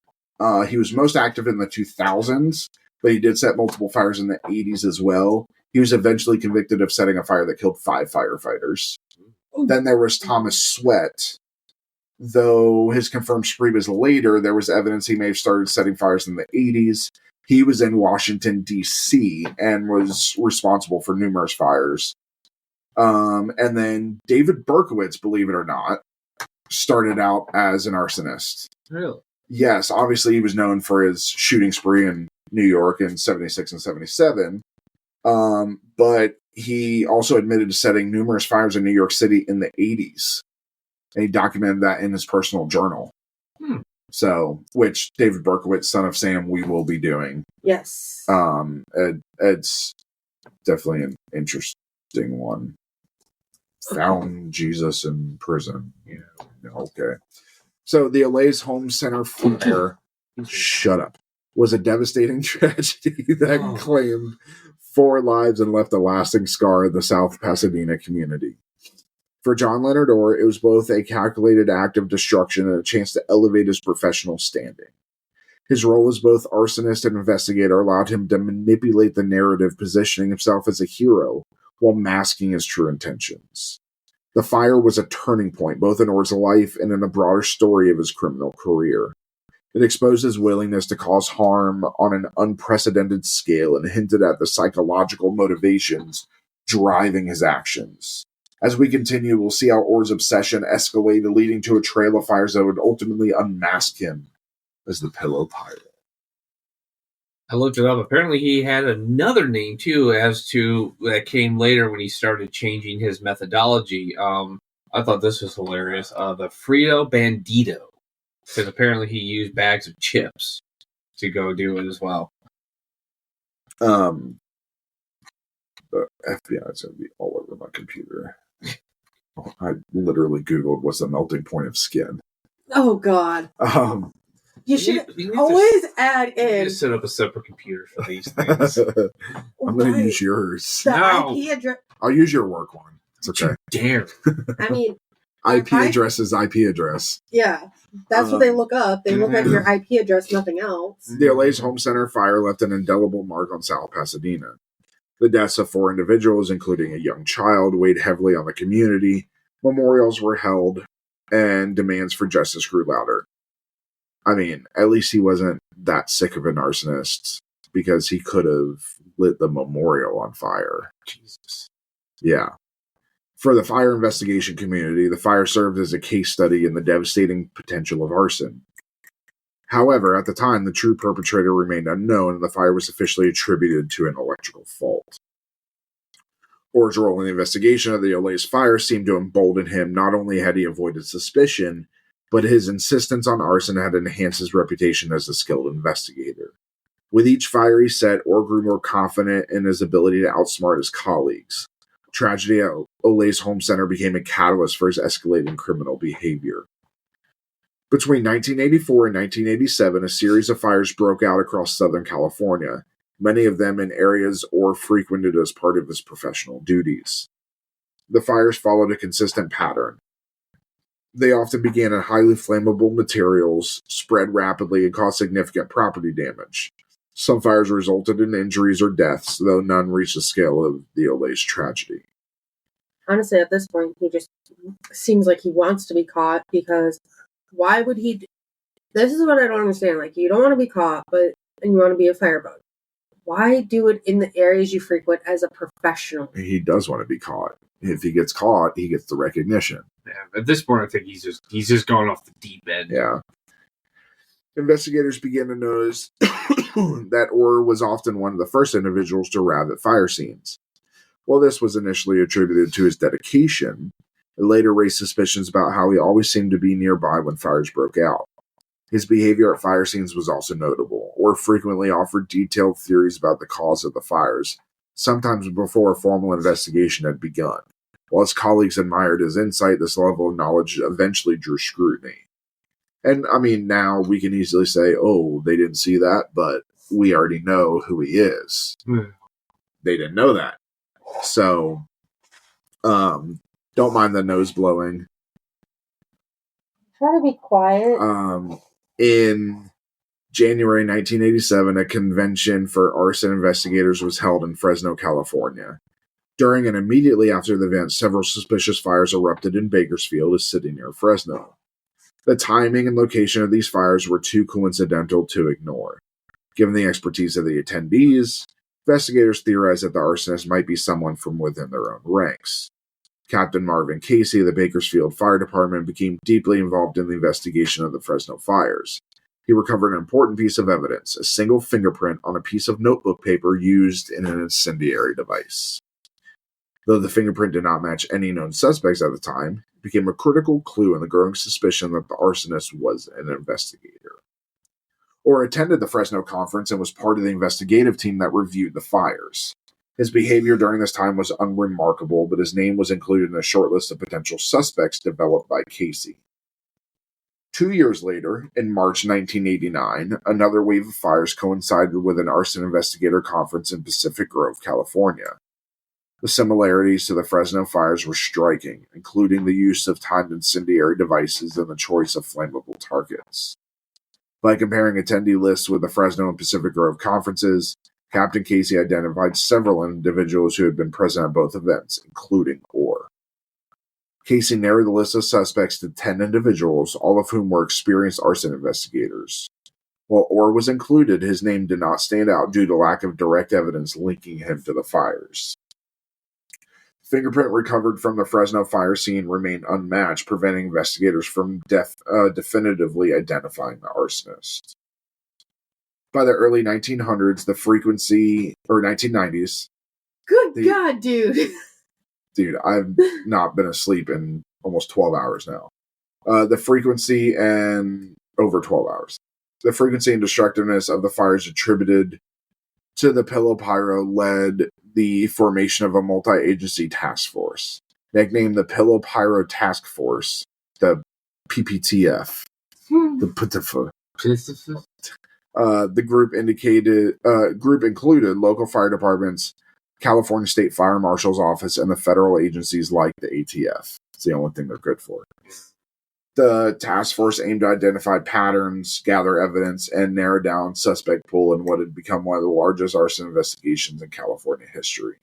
Speaker 5: He was most active in the 2000s, but he did set multiple fires in the 80s as well. He was eventually convicted of setting a fire that killed 5 firefighters. Then there was Thomas Sweat. Though his confirmed spree was later, there was evidence he may have started setting fires in the 80s. He was in Washington, D.C., and was responsible for numerous fires. And then David Berkowitz, believe it or not, started out as an arsonist.
Speaker 6: Really?
Speaker 5: Yes, obviously he was known for his shooting spree in New York in 76 and 77. But he also admitted to setting numerous fires in New York City in the 80s. And he documented that in his personal journal. So, which David Berkowitz, son of Sam, we will be doing.
Speaker 7: Yes.
Speaker 5: It's definitely an interesting one. Found Jesus in prison. Yeah. Okay. So the Olays Home Center fire, shut up, was a devastating tragedy that claimed 4 lives and left a lasting scar in the South Pasadena community. For John Leonard Orr, it was both a calculated act of destruction and a chance to elevate his professional standing. His role as both arsonist and investigator allowed him to manipulate the narrative, positioning himself as a hero while masking his true intentions. The fire was a turning point, both in Orr's life and in the broader story of his criminal career. It exposed his willingness to cause harm on an unprecedented scale and hinted at the psychological motivations driving his actions. As we continue, we'll see how Orr's obsession escalated, leading to a trail of fires that would ultimately unmask him as the Pillow Pirate.
Speaker 6: I looked it up. Apparently, he had another name too, as to that came later when he started changing his methodology. I thought this was hilarious. The Frito Bandito, because apparently he used bags of chips to go do it as well.
Speaker 5: The FBI is going to be all over my computer. I literally Googled what's the melting point of skin.
Speaker 7: Oh, God. You should
Speaker 6: you
Speaker 7: always add in.
Speaker 6: Just set up a separate computer for these things.
Speaker 5: I'm going to use yours.
Speaker 7: The IP address.
Speaker 5: I'll use your work one. It's okay.
Speaker 6: Damn.
Speaker 7: I mean,
Speaker 5: IP address is IP address.
Speaker 7: Yeah, that's what they look up. They look at your IP address, nothing else.
Speaker 5: The Olays Home Center fire left an indelible mark on South Pasadena. The deaths of 4 individuals, including a young child, weighed heavily on the community. Memorials were held, and demands for justice grew louder. I mean, at least he wasn't that sick of an arsonist, because he could have lit the memorial on fire.
Speaker 6: Jesus.
Speaker 5: Yeah. For the fire investigation community, the fire served as a case study in the devastating potential of arson. However, at the time, the true perpetrator remained unknown, and the fire was officially attributed to an electrical fault. Orr's role in the investigation of the Olays fire seemed to embolden him. Not only had he avoided suspicion, but his insistence on arson had enhanced his reputation as a skilled investigator. With each fire he set, Orr grew more confident in his ability to outsmart his colleagues. Tragedy at Olays Home Center became a catalyst for his escalating criminal behavior. Between 1984 and 1987, a series of fires broke out across Southern California, many of them in areas Orr frequented as part of his professional duties. The fires followed a consistent pattern. They often began in highly flammable materials, spread rapidly, and caused significant property damage. Some fires resulted in injuries or deaths, though none reached the scale of the Olays tragedy.
Speaker 7: Honestly, at this point, he just seems like he wants to be caught, because why would he... This is what I don't understand. Like, you don't want to be caught, and you want to be a firebug. Why do it in the areas you frequent as a professional?
Speaker 5: He does want to be caught. If he gets caught, he gets the recognition.
Speaker 6: Yeah, at this point, I think he's just going off the deep end.
Speaker 5: Yeah. Investigators began to notice that Orr was often one of the first individuals to arrive at fire scenes. While this was initially attributed to his dedication, it later raised suspicions about how he always seemed to be nearby when fires broke out. His behavior at fire scenes was also notable. Orr frequently offered detailed theories about the cause of the fires, sometimes before a formal investigation had begun. While his colleagues admired his insight, this level of knowledge eventually drew scrutiny. And, I mean, now we can easily say, oh, they didn't see that, but we already know who he is. They didn't know that. So, don't mind the nose blowing.
Speaker 7: Try to be quiet.
Speaker 5: In January 1987, a convention for arson investigators was held in Fresno, California. During and immediately after the event, several suspicious fires erupted in Bakersfield, a city near Fresno. The timing and location of these fires were too coincidental to ignore. Given the expertise of the attendees, investigators theorized that the arsonist might be someone from within their own ranks. Captain Marvin Casey of the Bakersfield Fire Department became deeply involved in the investigation of the Fresno fires. He recovered an important piece of evidence, a single fingerprint on a piece of notebook paper used in an incendiary device. Though the fingerprint did not match any known suspects at the time, it became a critical clue in the growing suspicion that the arsonist was an investigator. Orr attended the Fresno conference and was part of the investigative team that reviewed the fires. His behavior during this time was unremarkable, but his name was included in a short list of potential suspects developed by Casey. 2 years later, in March 1989, another wave of fires coincided with an arson investigator conference in Pacific Grove, California. The similarities to the Fresno fires were striking, including the use of timed incendiary devices and the choice of flammable targets. By comparing attendee lists with the Fresno and Pacific Grove conferences, Captain Casey identified several individuals who had been present at both events, including Orr. Casey narrowed the list of suspects to 10 individuals, all of whom were experienced arson investigators. While Orr was included, his name did not stand out due to lack of direct evidence linking him to the fires. Fingerprint recovered from the Fresno fire scene remained unmatched, preventing investigators from definitively identifying the arsonist. By the early 1900s, the frequency, or 1990s...
Speaker 7: God, dude!
Speaker 5: Dude, I've not been asleep in almost 12 hours now. The frequency and... over 12 hours. The frequency and destructiveness of the fires attributed to the pillow pyro led the formation of a multi-agency task force. Nicknamed the Pillow Pyro Task Force, the PPTF. The group included local fire departments, California State Fire Marshal's Office, and the federal agencies like the ATF. It's the only thing they're good for. The task force aimed to identify patterns, gather evidence, and narrow down suspect pool in what had become one of the largest arson investigations in California history.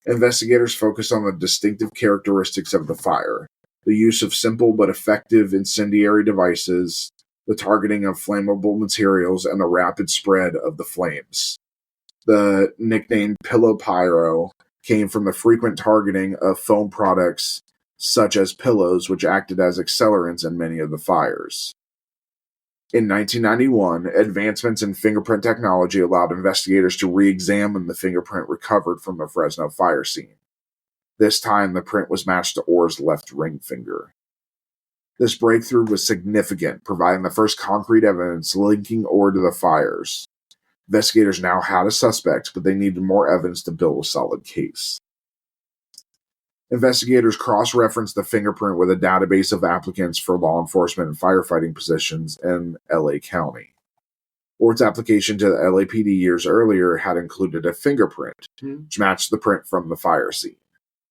Speaker 5: Investigators focused on the distinctive characteristics of the fire, the use of simple but effective incendiary devices, the targeting of flammable materials, and the rapid spread of the flames. The nickname Pillow Pyro came from the frequent targeting of foam products such as pillows, which acted as accelerants in many of the fires. In 1991, advancements in fingerprint technology allowed investigators to re-examine the fingerprint recovered from the Fresno fire scene. This time, the print was matched to Orr's left ring finger. This breakthrough was significant, providing the first concrete evidence linking Orr to the fires. Investigators now had a suspect, but they needed more evidence to build a solid case. Investigators cross-referenced the fingerprint with a database of applicants for law enforcement and firefighting positions in LA County. Orr's application to the LAPD years earlier had included a fingerprint, which matched the print from the fire scene.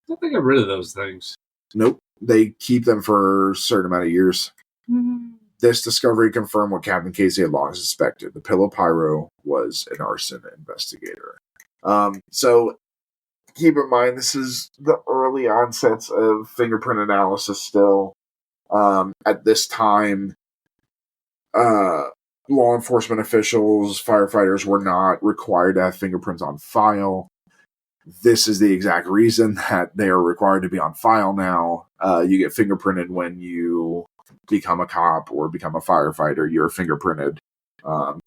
Speaker 6: I think they got rid of those things.
Speaker 5: Nope, they keep them for a certain amount of years. This discovery confirmed what Captain Casey had long suspected. The Pillow Pyro was an arson investigator. So keep in mind, this is the early onsets of fingerprint analysis still. At this time, law enforcement officials, firefighters were not required to have fingerprints on file. This is the exact reason that they are required to be on file now. You get fingerprinted when you become a cop or become a firefighter, you're fingerprinted,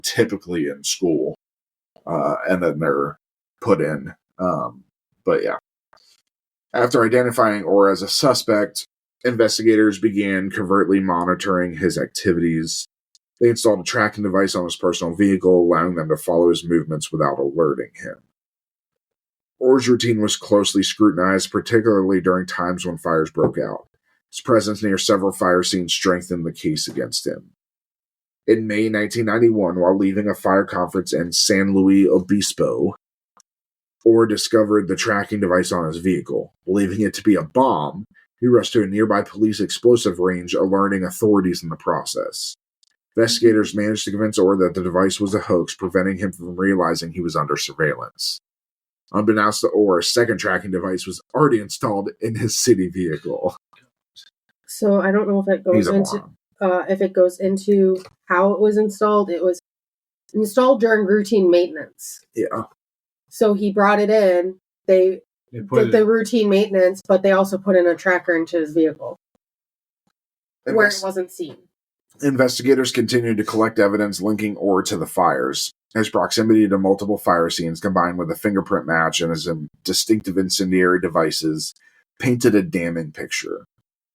Speaker 5: typically in school, and then they're put in. But yeah. After identifying Orr as a suspect, investigators began covertly monitoring his activities. They installed a tracking device on his personal vehicle, allowing them to follow his movements without alerting him. Orr's routine was closely scrutinized, particularly during times when fires broke out. His presence near several fire scenes strengthened the case against him. In May 1991, while leaving a fire conference in San Luis Obispo, Orr discovered the tracking device on his vehicle. Believing it to be a bomb, he rushed to a nearby police explosive range, alerting authorities in the process. Investigators managed to convince Orr that the device was a hoax, preventing him from realizing he was under surveillance. Unbeknownst to Orr, a second tracking device was already installed in his city vehicle.
Speaker 7: So I don't know if it goes into how it was installed. It was installed during routine maintenance.
Speaker 5: Yeah.
Speaker 7: So he brought it in. They did the routine maintenance, but they also put in a tracker into his vehicle where it wasn't seen.
Speaker 5: Investigators continued to collect evidence linking Orr to the fires. His proximity to multiple fire scenes, combined with a fingerprint match and his distinctive incendiary devices, painted a damning picture.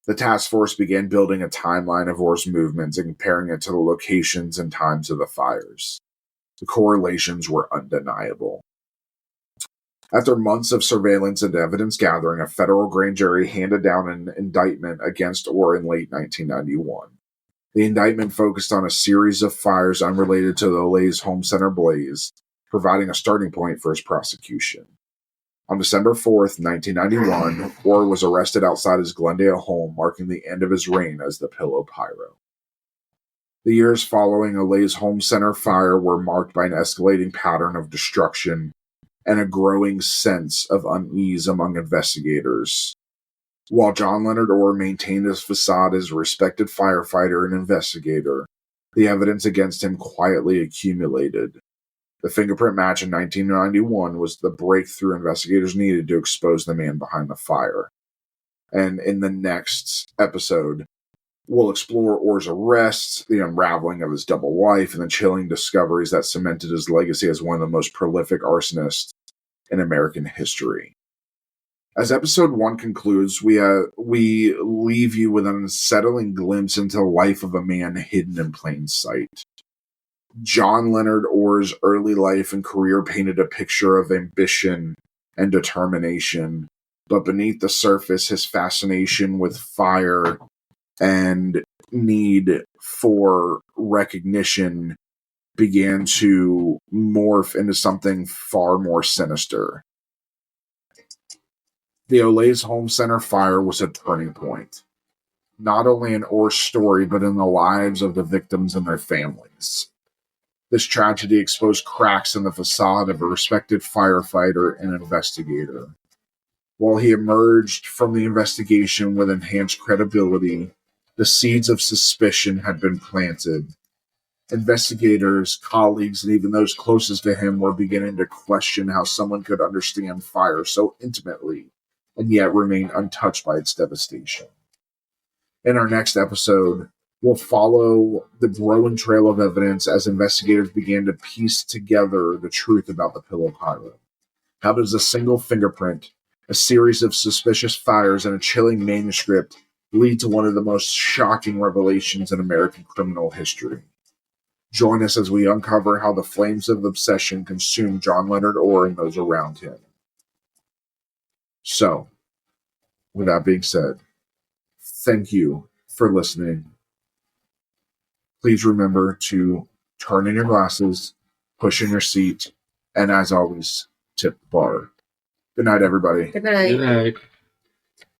Speaker 5: The task force began building a timeline of Orr's movements and comparing it to the locations and times of the fires. The correlations were undeniable. After months of surveillance and evidence gathering, a federal grand jury handed down an indictment against Orr in late 1991. The indictment focused on a series of fires unrelated to the Olay's home center blaze, providing a starting point for his prosecution. On December 4th, 1991, Orr was arrested outside his Glendale home, marking the end of his reign as the Pillow Pyro. The years following Olay's home center fire were marked by an escalating pattern of destruction and a growing sense of unease among investigators. While John Leonard Orr maintained his facade as a respected firefighter and investigator, the evidence against him quietly accumulated. The fingerprint match in 1991 was the breakthrough investigators needed to expose the man behind the fire. And in the next episode, we'll explore Orr's arrest, the unraveling of his double life, and the chilling discoveries that cemented his legacy as one of the most prolific arsonists in American history. As episode 1 concludes, we leave you with an unsettling glimpse into the life of a man hidden in plain sight. John Leonard Orr's early life and career painted a picture of ambition and determination, but beneath the surface, his fascination with fire and need for recognition began to morph into something far more sinister. The Olay's Home Center fire was a turning point, not only in Orr's story, but in the lives of the victims and their families. This tragedy exposed cracks in the facade of a respected firefighter and investigator. While he emerged from the investigation with enhanced credibility, the seeds of suspicion had been planted. Investigators, colleagues, and even those closest to him were beginning to question how someone could understand fire so intimately and yet remain untouched by its devastation. In our next episode, we'll follow the growing trail of evidence as investigators began to piece together the truth about the Pillow Pyro. How does a single fingerprint, a series of suspicious fires, and a chilling manuscript lead to one of the most shocking revelations in American criminal history? Join us as we uncover how the flames of obsession consumed John Leonard Orr and those around him. So, with that being said, thank you for listening. Please remember to turn in your glasses, push in your seat, and as always, tip the bar. Good night, everybody.
Speaker 7: Good night.
Speaker 6: Good night.